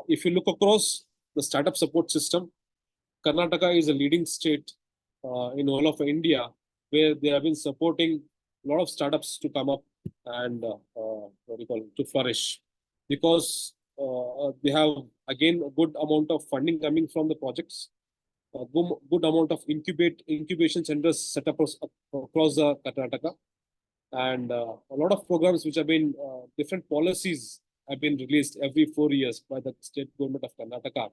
Speaker 1: if you look across the startup support system, Karnataka is a leading state in all of India, where they have been supporting a lot of startups to come up and to flourish, because they have again a good amount of funding coming from the projects, a good amount of incubation centers set up across the Karnataka, and a lot of programs which have been different policies have been released every 4 years by the state government of Karnataka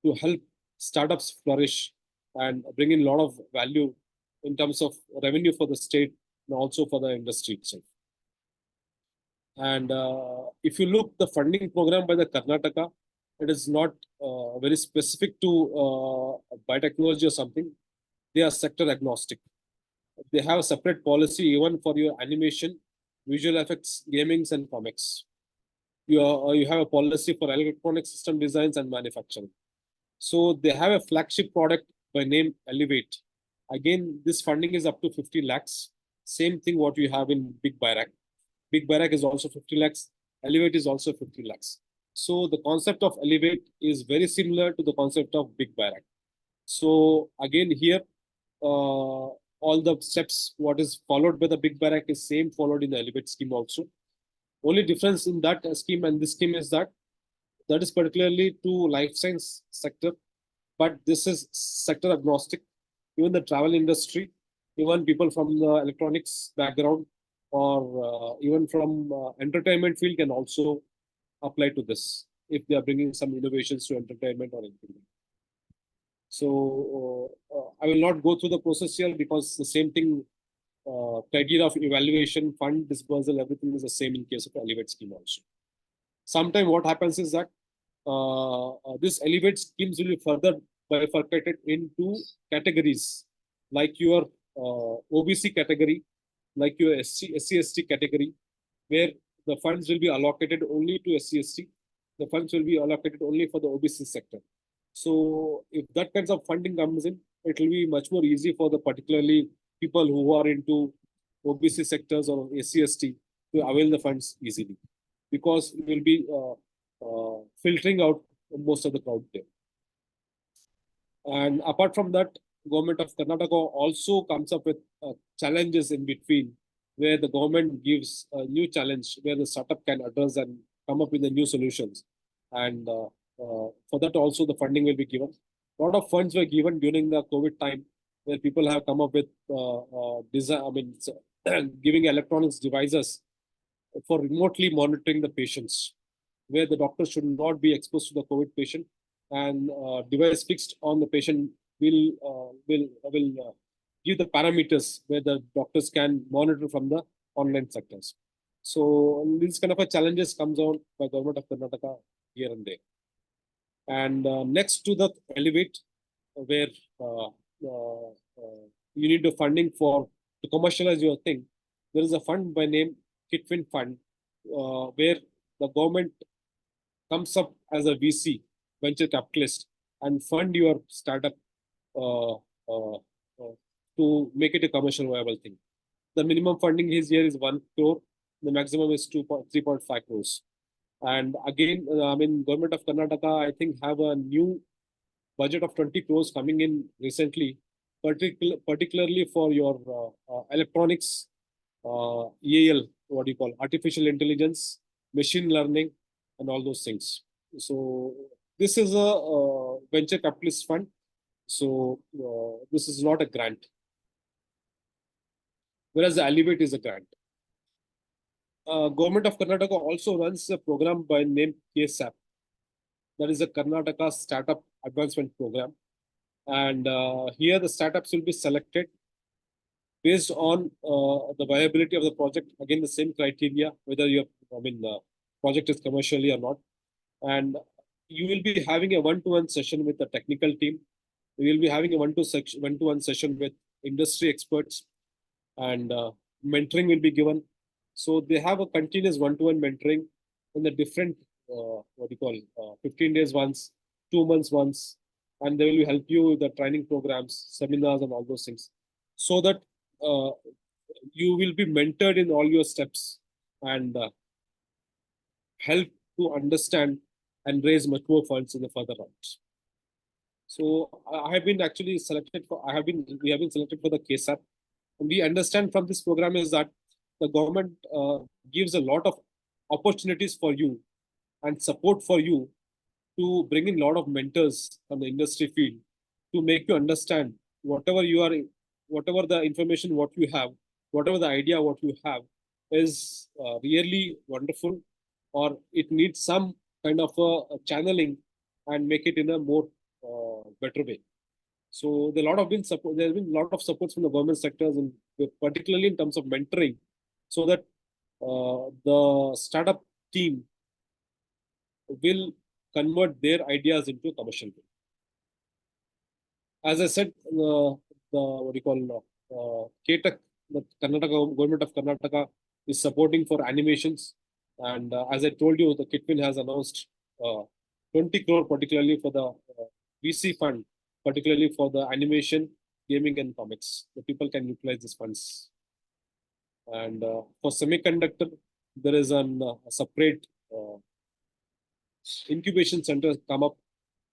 Speaker 1: to help startups flourish and bring in a lot of value in terms of revenue for the state and also for the industry itself. And if you look the funding program by the Karnataka, it is not very specific to biotechnology or something. They are sector agnostic. They have a separate policy even for your animation, visual effects, gamings, and comics. You have a policy for electronic system designs and manufacturing. So they have a flagship product by name Elevate. Again, this funding is up to 50 lakhs. Same thing what you have in Big BIRAC. Big BIRAC is also 50 lakhs. Elevate is also 50 lakhs. So the concept of Elevate is very similar to the concept of Big BIRAC. So again here, all the steps what is followed by the Big BIRAC is same followed in the Elevate scheme also. Only difference in that scheme and this scheme is that is particularly to life science sector, but this is sector agnostic. Even the travel industry, even people from the electronics background, or even from entertainment field can also apply to this if they are bringing some innovations to entertainment or anything. So I will not go through the process here because the same thing, criteria of evaluation, fund dispersal, everything is the same in case of Elevate scheme also. Sometimes what happens is that this Elevate schemes will be further bifurcated into categories, like your OBC category, like your SC/ST category, where the funds will be allocated only to SC/ST. The funds will be allocated only for the OBC sector. So if that kinds of funding comes in, it will be much more easy for the particularly people who are into OBC sectors or SC/ST to avail the funds easily, because we will be filtering out most of the crowd there. And apart from that, government of Karnataka also comes up with challenges in between, where the government gives a new challenge where the startup can address and come up with the new solutions. And for that also the funding will be given. A lot of funds were given during the COVID time, where people have come up with design, giving electronics devices for remotely monitoring the patients, where the doctor should not be exposed to the COVID patient, and device fixed on the patient will give the parameters where the doctors can monitor from the online sectors. So these kind of a challenges comes on by government of Karnataka here and there. And next to the Elevate, where you need the funding for to commercialize your thing, there is a fund by name KITS Fund, where the government comes up as a VC, venture capitalist, and fund your startup to make it a commercial viable thing. The minimum funding here is 1 crore. The maximum is 3.5 crores. And again, government of Karnataka, I think, have a new budget of 20 crores coming in recently, particularly for your electronics, EAL, what do you call, artificial intelligence, machine learning, and all those things. So this is a venture capitalist fund. So this is not a grant, whereas the Elevate is a grant. Government of Karnataka also runs a program by name KSAP. That is a Karnataka Startup Advancement Program. And here the startups will be selected based on the viability of the project. Again, the same criteria, whether your project is commercially or not. And you will be having a one-to-one session with the technical team. We will be having a one-to-one session with industry experts, and mentoring will be given. So they have a continuous one-to-one mentoring in the different 15 days once, 2 months once, and they will help you with the training programs, seminars, and all those things, so that you will be mentored in all your steps and help to understand and raise much more funds in the further rounds. So I have been actually selected for. We have been selected for the KSAP, and we understand from this program is that the government gives a lot of opportunities for you and support for you to bring in a lot of mentors from the industry field to make you understand whatever the information what you have, whatever the idea what you have is really wonderful, or it needs some kind of a channeling and make it in a more better way. So there has been a lot of support from the government sectors, and particularly in terms of mentoring, so that the startup team will convert their ideas into commercial. As I said, the KTech, the government of Karnataka is supporting for animations, and as I told you, the KITS has announced 20 crore particularly for the VC fund, particularly for the animation, gaming, and comics. The people can utilize these funds. And for semiconductor, there is a separate incubation center come up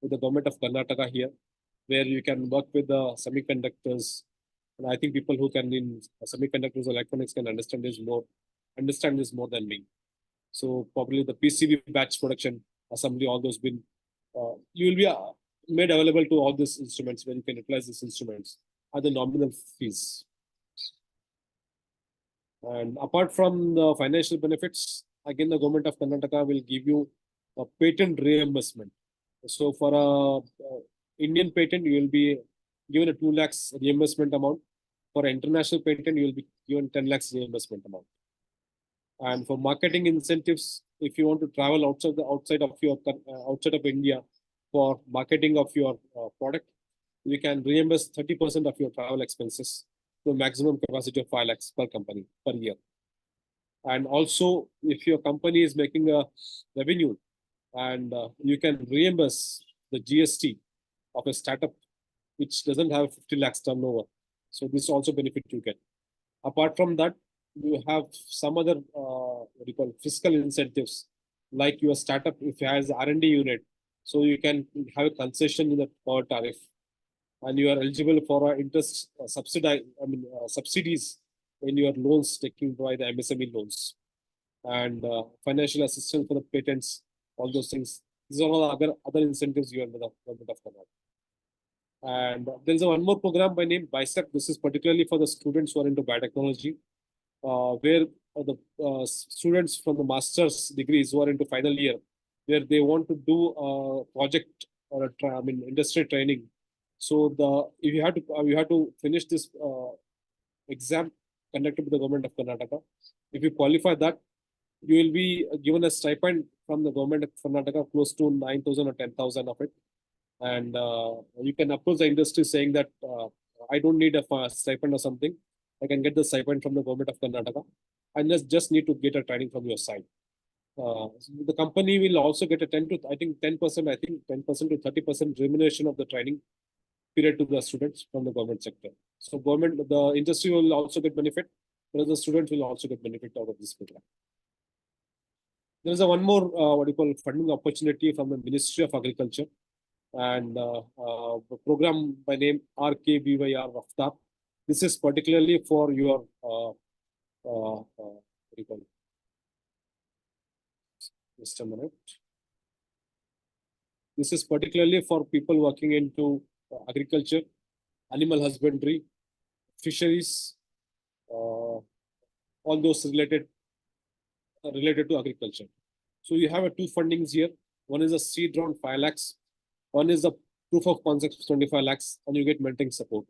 Speaker 1: with the government of Karnataka here, where you can work with the semiconductors. And I think people who can in semiconductors or electronics can understand this more than me. So probably the PCB batch production, assembly, all those been you will be made available to all these instruments, where you can utilize these instruments at the nominal fees. And apart from the financial benefits, again, the government of Karnataka will give you a patent reimbursement. So for a Indian patent, you will be given a 2 lakhs reimbursement amount. For an international patent, you will be given 10 lakhs reimbursement amount. And for marketing incentives, if you want to travel outside of India for marketing of your product, you can reimburse 30% of your travel expenses to a maximum capacity of 5 lakhs per company per year. And also, if your company is making a revenue, and you can reimburse the GST of a startup which doesn't have 50 lakhs turnover. So this also benefit you get. Apart from that, you have some other what do you call fiscal incentives, like your startup if it has R&D unit, so you can have a concession in the power tariff, and you are eligible for interest subsidies in your loans taken by the MSME loans, and financial assistance for the patents, all those things. These are all other incentives you have with the government of Karnataka. And there is one more program by name BICEP. This is particularly for the students who are into biotechnology, where the students from the master's degrees who are into final year, where they want to do a project or industry training. So if you have to finish this exam conducted by the government of Karnataka. If you qualify that, you will be given a stipend from the government of Karnataka close to 9,000 or 10,000 of it. And you can approach the industry saying that I don't need a stipend or something. I can get the stipend from the government of Karnataka. I just need to get a training from your side. The company will also get a 10% to 30% remuneration of the training period to the students from the government sector. So the industry will also get benefit, whereas the students will also get benefit out of this program. There is one more funding opportunity from the Ministry of Agriculture, and a program by name RKBYR Raftar. This is particularly for your just a minute. This is particularly for people working into agriculture, animal husbandry, fisheries, all those related to agriculture. So you have two fundings here. One is a seed round 5 lakhs. One is a proof of concept 25 lakhs, and you get mentoring support.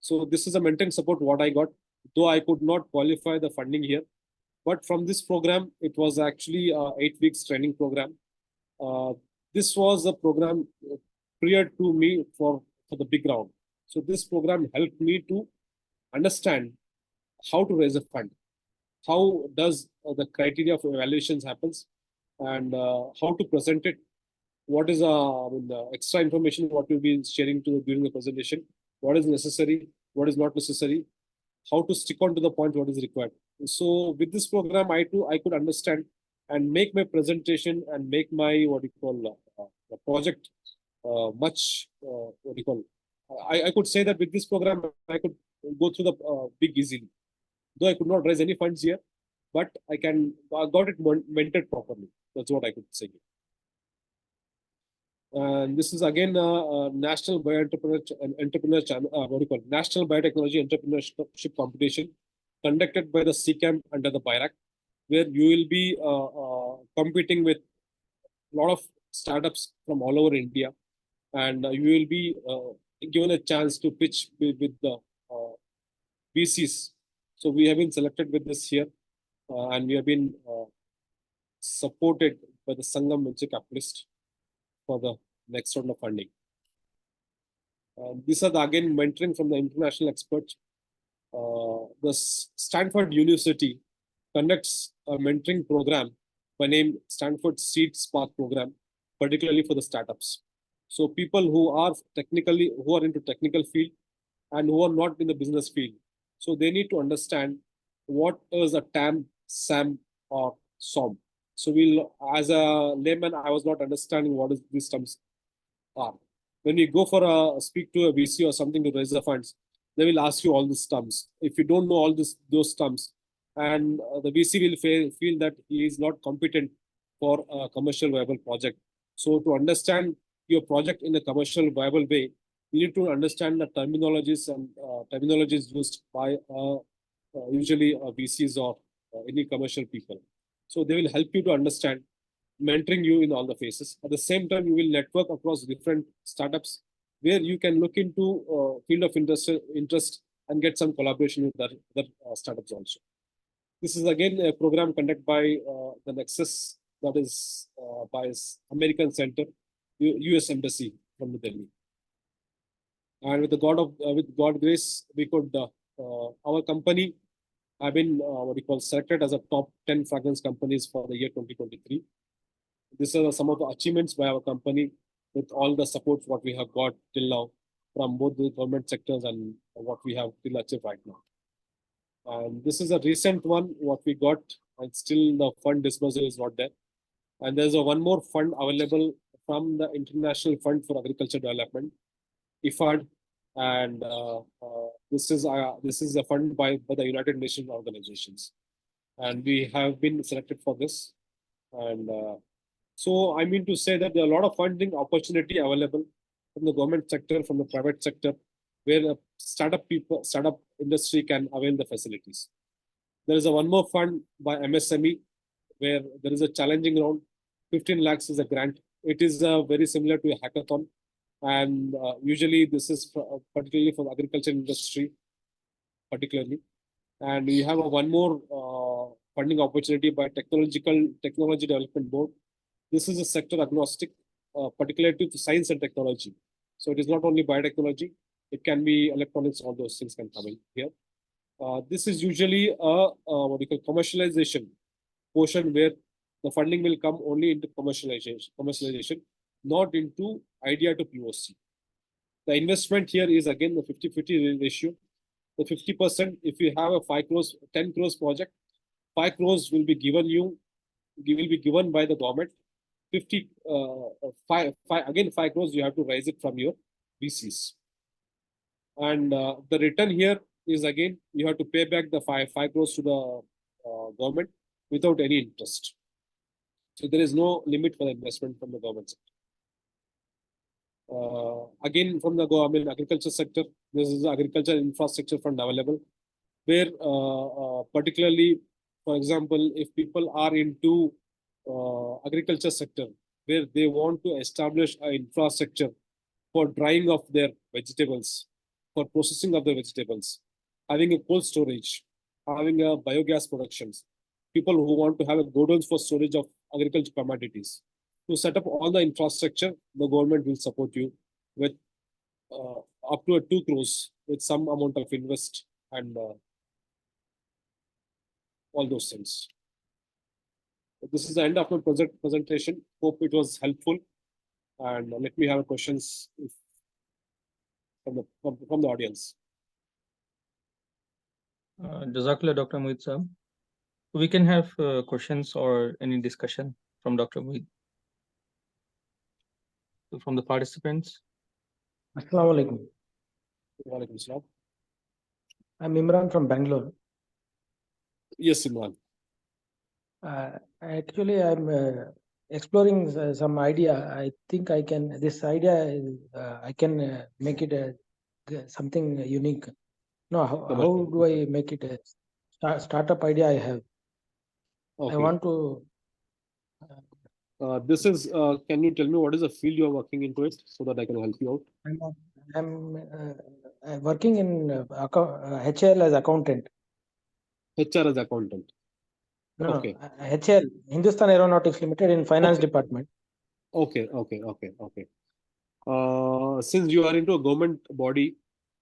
Speaker 1: So this is a mentoring support what I got, though I could not qualify the funding here. But from this program, it was actually a 8 weeks training program. This was a program prior to me for the big round. So this program helped me to understand how to raise a fund, how does the criteria of evaluations happens, and how to present it. What is the extra information what you'll be sharing during the presentation? What is necessary? What is not necessary? How to stick on to the point what is required. So with this program, I could understand and make my presentation and make my the project much I could say that with this program I could go through the big easily. Though I could not raise any funds here, but I got it mentored properly. That's what I could say. And this is again a national national biotechnology entrepreneurship competition conducted by the CCAM under the BIRAC, where you will be competing with a lot of startups from all over India, and you will be given a chance to pitch with the VCs. So we have been selected with this here, and we have been supported by the Sangam Venture Capitalist for the next round of funding. These are again mentoring from the international experts. The Stanford University conducts a mentoring program by name Stanford Seed Spark Program, particularly for the startups. So people who are into technical field and who are not in the business field. So they need to understand what is a TAM, SAM, or SOM. So as a layman, I was not understanding what is these terms are. When you go for speak to a VC or something to raise the funds, they will ask you all these terms. If you don't know all those terms, and the VC will feel that he is not competent for a commercial viable project. So to understand your project in a commercial viable way, you need to understand the terminologies and terminologies used by usually VCs or any commercial people. So they will help you to understand, mentoring you in all the phases. At the same time, you will network across different startups where you can look into field of interest and get some collaboration with other startups also. This is again a program conducted by the Nexus, that is by American Center, US Embassy from New Delhi. And with God grace, we could our company have been selected as a top 10 fragrance companies for the year 2023. These are some of the achievements by our company with all the support what we have got till now from both the government sectors and what we have till achieved right now. And this is a recent one, what we got, and still the fund disbursal is not there. And there's a one more fund available from the International Fund for Agriculture Development, IFAD, and this is a fund by the United Nations organizations, and we have been selected for this. And so I mean to say that there are a lot of funding opportunity available from the government sector, from the private sector, where the startup industry can avail the facilities. There is a one more fund by MSME where there is a challenging round. 15 lakhs is a grant. It is very similar to a hackathon, and usually this is particularly for the agriculture industry, particularly. And we have a one more funding opportunity by Technology Development Board. This is a sector agnostic, particularly to science and technology. So it is not only biotechnology; it can be electronics. All those things can come in here. This is usually a what you call commercialization portion where the funding will come only into commercialization, not into idea to POC. The investment here is again the 50-50 ratio. The 50%, if you have a 5 crores, 10 crores project, 5 crores will be given by the government. 5 crores you have to raise it from your VCs. And the return here is again, you have to pay back the 5 crores to the government without any interest. So there is no limit for the investment from the government sector. Again, from the government agriculture sector, this is the agriculture infrastructure fund available, where particularly, for example, if people are into agriculture sector, where they want to establish an infrastructure for drying of their vegetables, for processing of the vegetables, having a cold storage, having a biogas productions, people who want to have a godowns for storage of agriculture commodities. To set up all the infrastructure, the government will support you with up to 2 crores with some amount of invest and all those things. This is the end of my presentation. Hope it was helpful. And let me have questions from the audience.
Speaker 2: Jazakallah, Dr. Muyeed sir. We can have questions or any discussion from Dr. Muyeed. From the participants.
Speaker 3: Assalamu alaikum.
Speaker 1: Walaikum salam.
Speaker 3: I'm Imran from Bangalore.
Speaker 1: Yes, Imran.
Speaker 3: Actually, I'm exploring some idea. I think I can. This idea, I can make it something unique. No, how do I make it a startup idea? I have.
Speaker 1: Okay.
Speaker 3: I want to.
Speaker 1: This is. Can you tell me what is the field you are working into it so that I can help you out?
Speaker 3: I'm working in HL as accountant.
Speaker 1: HR as accountant.
Speaker 3: No,
Speaker 1: okay.
Speaker 3: HL, Hindustan Aeronautics Limited, in finance department.
Speaker 1: Okay. Since you are into a government body,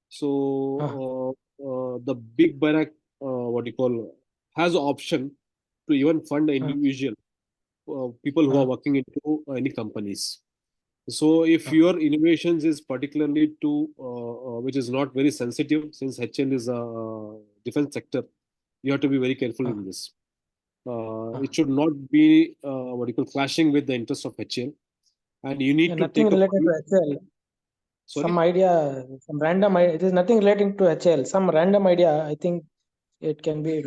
Speaker 1: so the big BIRAC, what you call, has option to even fund individual people who are working into any companies. So if your innovations is particularly to which is not very sensitive, since HL is a defense sector, you have to be very careful in this. It should not be what you call clashing with the interest of HL, and you need to
Speaker 3: nothing
Speaker 1: take
Speaker 3: related to HL.
Speaker 1: Sorry?
Speaker 3: Some idea, some random idea. It is nothing relating to HL. Some random idea. I think it can be.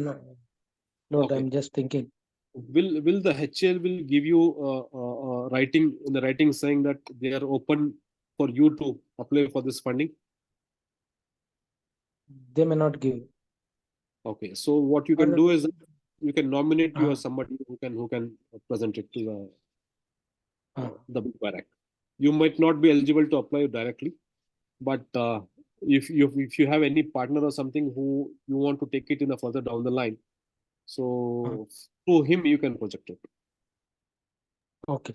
Speaker 3: Lord, I'm just thinking.
Speaker 1: Will the HL will give you writing in the writing saying that they are open for you to apply for this funding?
Speaker 3: They may not give.
Speaker 1: Okay, so what you can do is you can nominate you as somebody who can present it to the BIRAC. You might not be eligible to apply directly, but if you have any partner or something who you want to take it in a further down the line, so through him you can project it.
Speaker 3: Okay.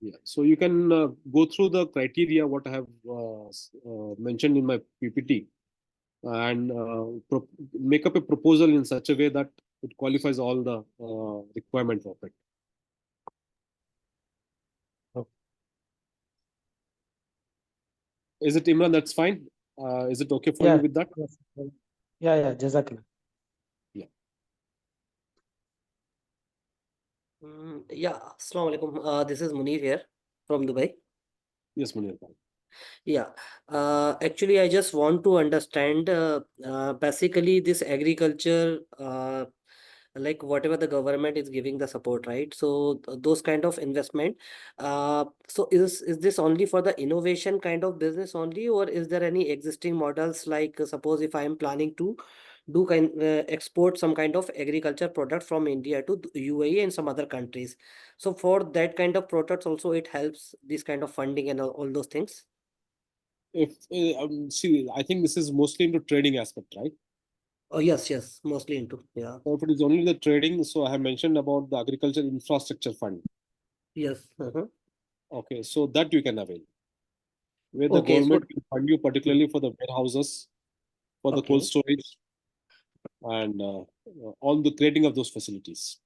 Speaker 1: Yeah, so you can go through the criteria what I have mentioned in my PPT and make up a proposal in such a way that it qualifies all the requirements of it. Is it, Imran? That's fine. Is it okay for you with that?
Speaker 3: Yes. Yeah, Jazakallah.
Speaker 4: Yeah, Assalamu alaikum. This is Munir here from Dubai.
Speaker 1: Yes, Muyeed.
Speaker 4: Yeah, actually, I just want to understand basically this agriculture, like whatever the government is giving the support, right? So those kind of investment. So is this only for the innovation kind of business only, or is there any existing models like suppose if I am planning to do export some kind of agriculture product from India to UAE and some other countries. So for that kind of products also it helps this kind of funding and all those things.
Speaker 1: If see, I think this is mostly into trading aspect, right?
Speaker 4: Oh, yes, mostly into, yeah.
Speaker 1: So if it is only the trading, so I have mentioned about the agriculture infrastructure fund.
Speaker 4: Yes.
Speaker 1: Okay, so that you can avail, where the
Speaker 4: Okay, so,
Speaker 1: government will fund you particularly for the warehouses, for the cold
Speaker 4: okay.
Speaker 1: storage, and all the creating of those facilities.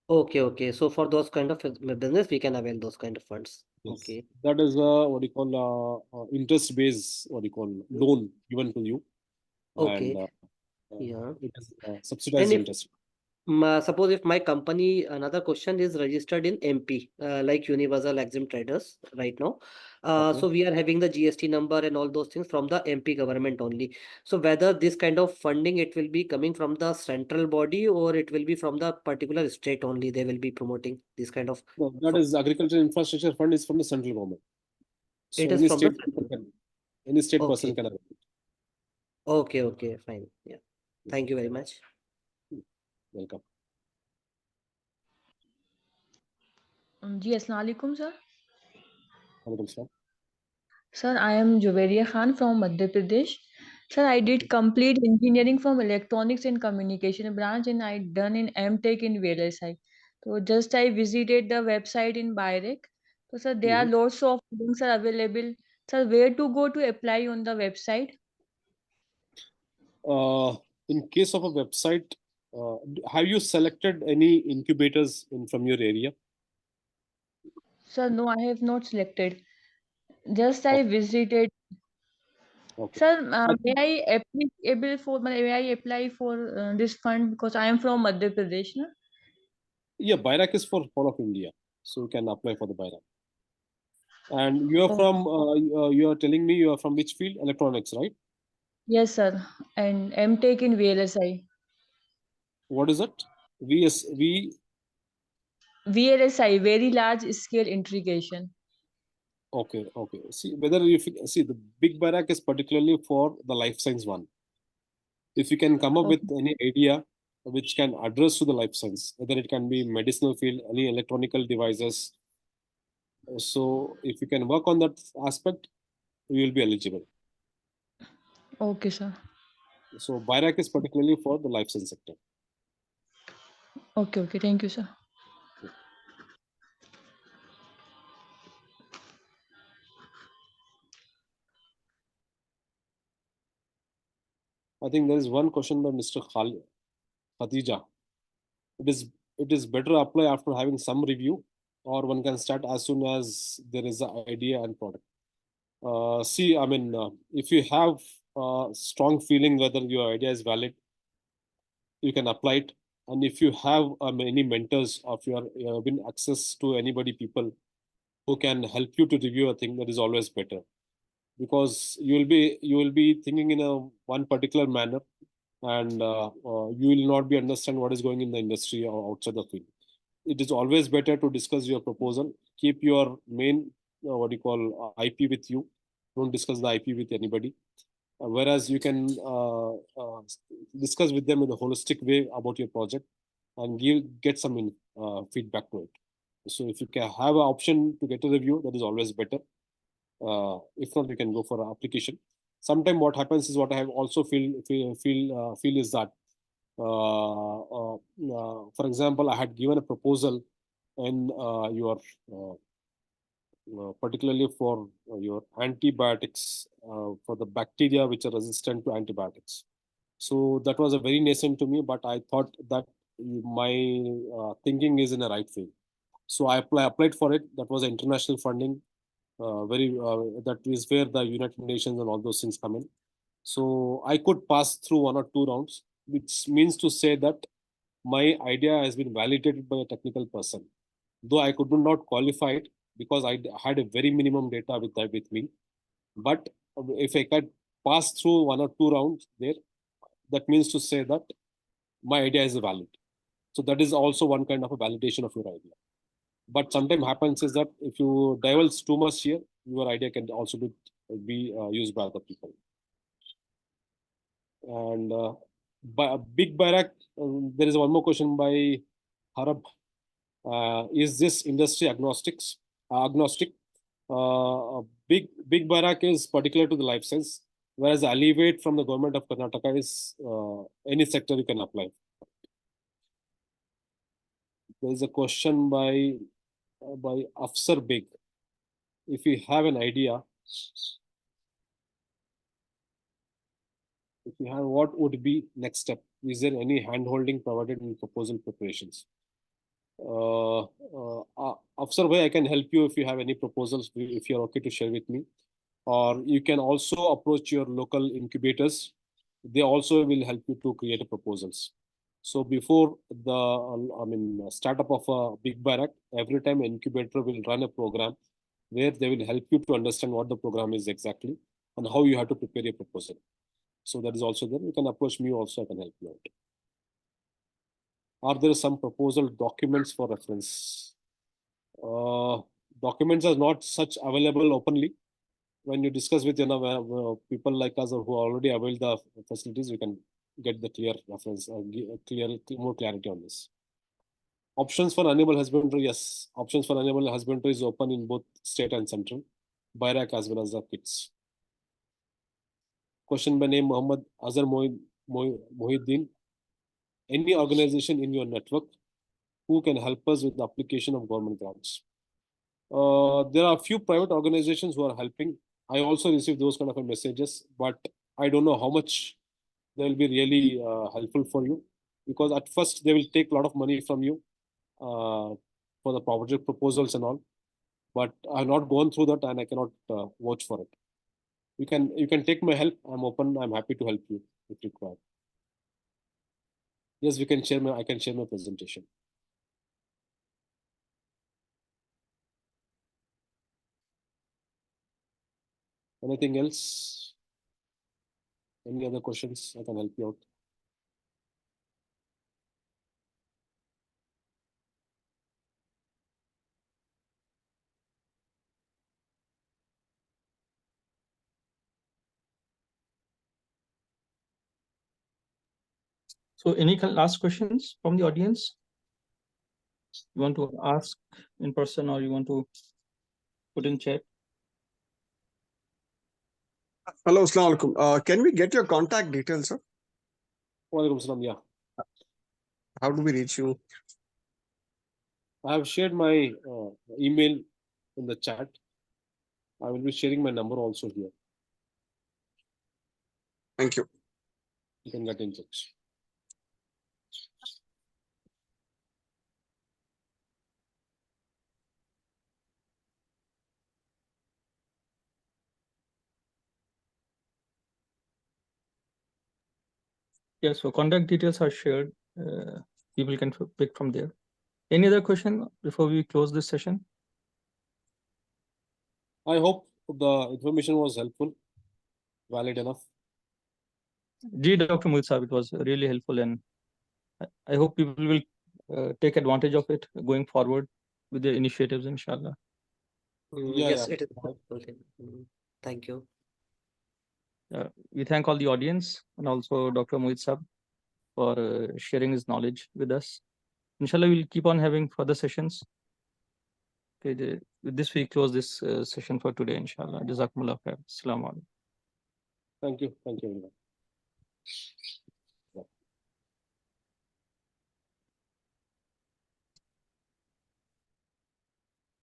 Speaker 4: Okay. So for those kind of business, we can avail those kind of funds.
Speaker 1: Yes,
Speaker 4: Okay.
Speaker 1: that is what you call interest based, what you call loan given to you, and
Speaker 4: Okay. Yeah.
Speaker 1: it is
Speaker 4: And
Speaker 1: subsidized
Speaker 4: if
Speaker 1: interest.
Speaker 4: suppose if my company, another question is registered in MP, like Universal Exempt Traders right now.
Speaker 1: Okay.
Speaker 4: So we are having the GST number and all those things from the MP government only. So whether this kind of funding, it will be coming from the central body or it will be from the particular state only, they will be promoting this kind of.
Speaker 1: No, that is agriculture infrastructure fund is from the central government. So
Speaker 4: It is
Speaker 1: any
Speaker 4: from the
Speaker 1: state person can, any state person
Speaker 4: Okay.
Speaker 1: can avail it.
Speaker 4: Okay, fine. Yeah. Thank you very much.
Speaker 1: Welcome.
Speaker 5: जी अस्सलाम वालेकुम sir.
Speaker 1: Welcome, sir.
Speaker 5: Sir, I am Juveria Khan from Madhya Pradesh. Sir, I did complete engineering from electronics and communication branch and I done in M.Tech in VLSI. So just I visited the website in BIRAC. So sir, there are lots of links are available. Sir, where to go to apply on the website?
Speaker 1: In case of a website, have you selected any incubators from your area?
Speaker 5: Sir, no, I have not selected. Just I visited.
Speaker 1: Okay.
Speaker 5: Sir,
Speaker 1: I
Speaker 5: may
Speaker 1: think,
Speaker 5: I applicable for may I apply for this fund because I am from Madhya Pradesh, na?
Speaker 1: yeah, BIRAC is for all of India, so you can apply for the BIRAC. And you are
Speaker 5: Oh,
Speaker 1: from, you are telling me you are from which field? Electronics, right?
Speaker 5: yes, sir. And M.Tech in VLSI.
Speaker 1: What is it? V.
Speaker 5: VLSI, very large scale integration.
Speaker 1: Okay. See, whether you see the big BIRAC is particularly for the life science one. If you can come up with
Speaker 5: Okay.
Speaker 1: any idea which can address to the life science, whether it can be medicinal field, any electronical devices. So if you can work on that aspect, you will be eligible.
Speaker 5: Okay, sir.
Speaker 1: So BIRAC is particularly for the life science sector.
Speaker 5: Okay. Thank you, sir.
Speaker 1: I think there is one question by Mr. Khadija. It is better apply after having some review, or one can start as soon as there is an idea and product. See, I mean, if you have a strong feeling whether your idea is valid, you can apply it. And if you have any mentors, or if you have been access to anybody, people who can help you to review a thing, that is always better, because you will be thinking in a one particular manner, and you will not be understand what is going in the industry or outside the field. It is always better to discuss your proposal. Keep your main what you call IP with you. Don't discuss the IP with anybody. Whereas you can discuss with them in a holistic way about your project and get some feedback to it. So if you can have an option to get a review, that is always better. If not, you can go for an application. Sometimes what happens is, what I have also feel is that, for example, I had given a proposal in your particularly for your antibiotics, for the bacteria which are resistant to antibiotics. So that was a very nascent to me, but I thought that my thinking is in the right way. So I applied for it. That was international funding. That is where the United Nations and all those things come in. So I could pass through 1 or 2 rounds, which means to say that my idea has been validated by a technical person. Though I could not qualify it because I had a very minimum data with me. But if I could pass through 1 or 2 rounds there, that means to say that my idea is valid. So that is also one kind of a validation of your idea. But sometimes happens is that if you divulge too much here, your idea can also be used by other people. And Big BIRAC, there is one more question by Harab. Is this industry agnostic? Big BIRAC is particular to the life science, whereas Alleviate from the government of Karnataka is any sector you can apply. There is a question by Afsar Beg. If you have an idea, what would be next step? Is there any hand-holding provided in proposal preparations? Afsar Bhai, I can help you if you have any proposals, if you're okay to share with me. Or you can also approach your local incubators. They also will help you to create proposals. So before the startup of a Big BIRAC, every time an incubator will run a program where they will help you to understand what the program is exactly and how you have to prepare a proposal. So that is also there. You can approach me also, I can help you out. Are there some proposal documents for reference? Documents are not such available openly. When you discuss with people like us who already avail the facilities, we can get the clear reference, more clarity on this. Options for animal husbandry, yes. Options for animal husbandry is open in both state and central, BIRAC as well as the KITS. Question by name Muhammad Azhar Muhyiddin. Any organization in your network who can help us with the application of government grants? There are a few private organizations who are helping. I also receive those kind of messages, but I don't know how much they will be really helpful for you, because at first they will take a lot of money from you for the project proposals and all. But I have not gone through that and I cannot vouch for it. You can take my help. I'm open. I'm happy to help you if required. Yes, we can share I can share my presentation. Anything else? Any other questions? I can help you out.
Speaker 2: So any last questions from the audience? You want to ask in person or you want to put in chat?
Speaker 6: Hello, Assalamu alaikum. Can we get your contact details, sir?
Speaker 1: Walaikum salam, yeah.
Speaker 6: How do we reach you?
Speaker 1: I have shared my email in the chat. I will be sharing my number also here.
Speaker 6: Thank you.
Speaker 1: You can get in touch.
Speaker 2: Yeah, so contact details are shared. People can pick from there. Any other question before we close this session?
Speaker 1: I hope the information was helpful, valid enough.
Speaker 2: Dr. Muyeed Sahib, it was really helpful, and I hope people will take advantage of it going forward with their initiatives, inshallah.
Speaker 4: Yes, it is helpful. Thank you.
Speaker 2: We thank all the audience and also Dr. Muyeed Sahib for sharing his knowledge with us. Inshallah, we'll keep on having further sessions. Okay, with this we close this session for today, inshallah. Jazakumullah khair. Assalamu alaikum.
Speaker 1: Thank you. Thank you, everyone.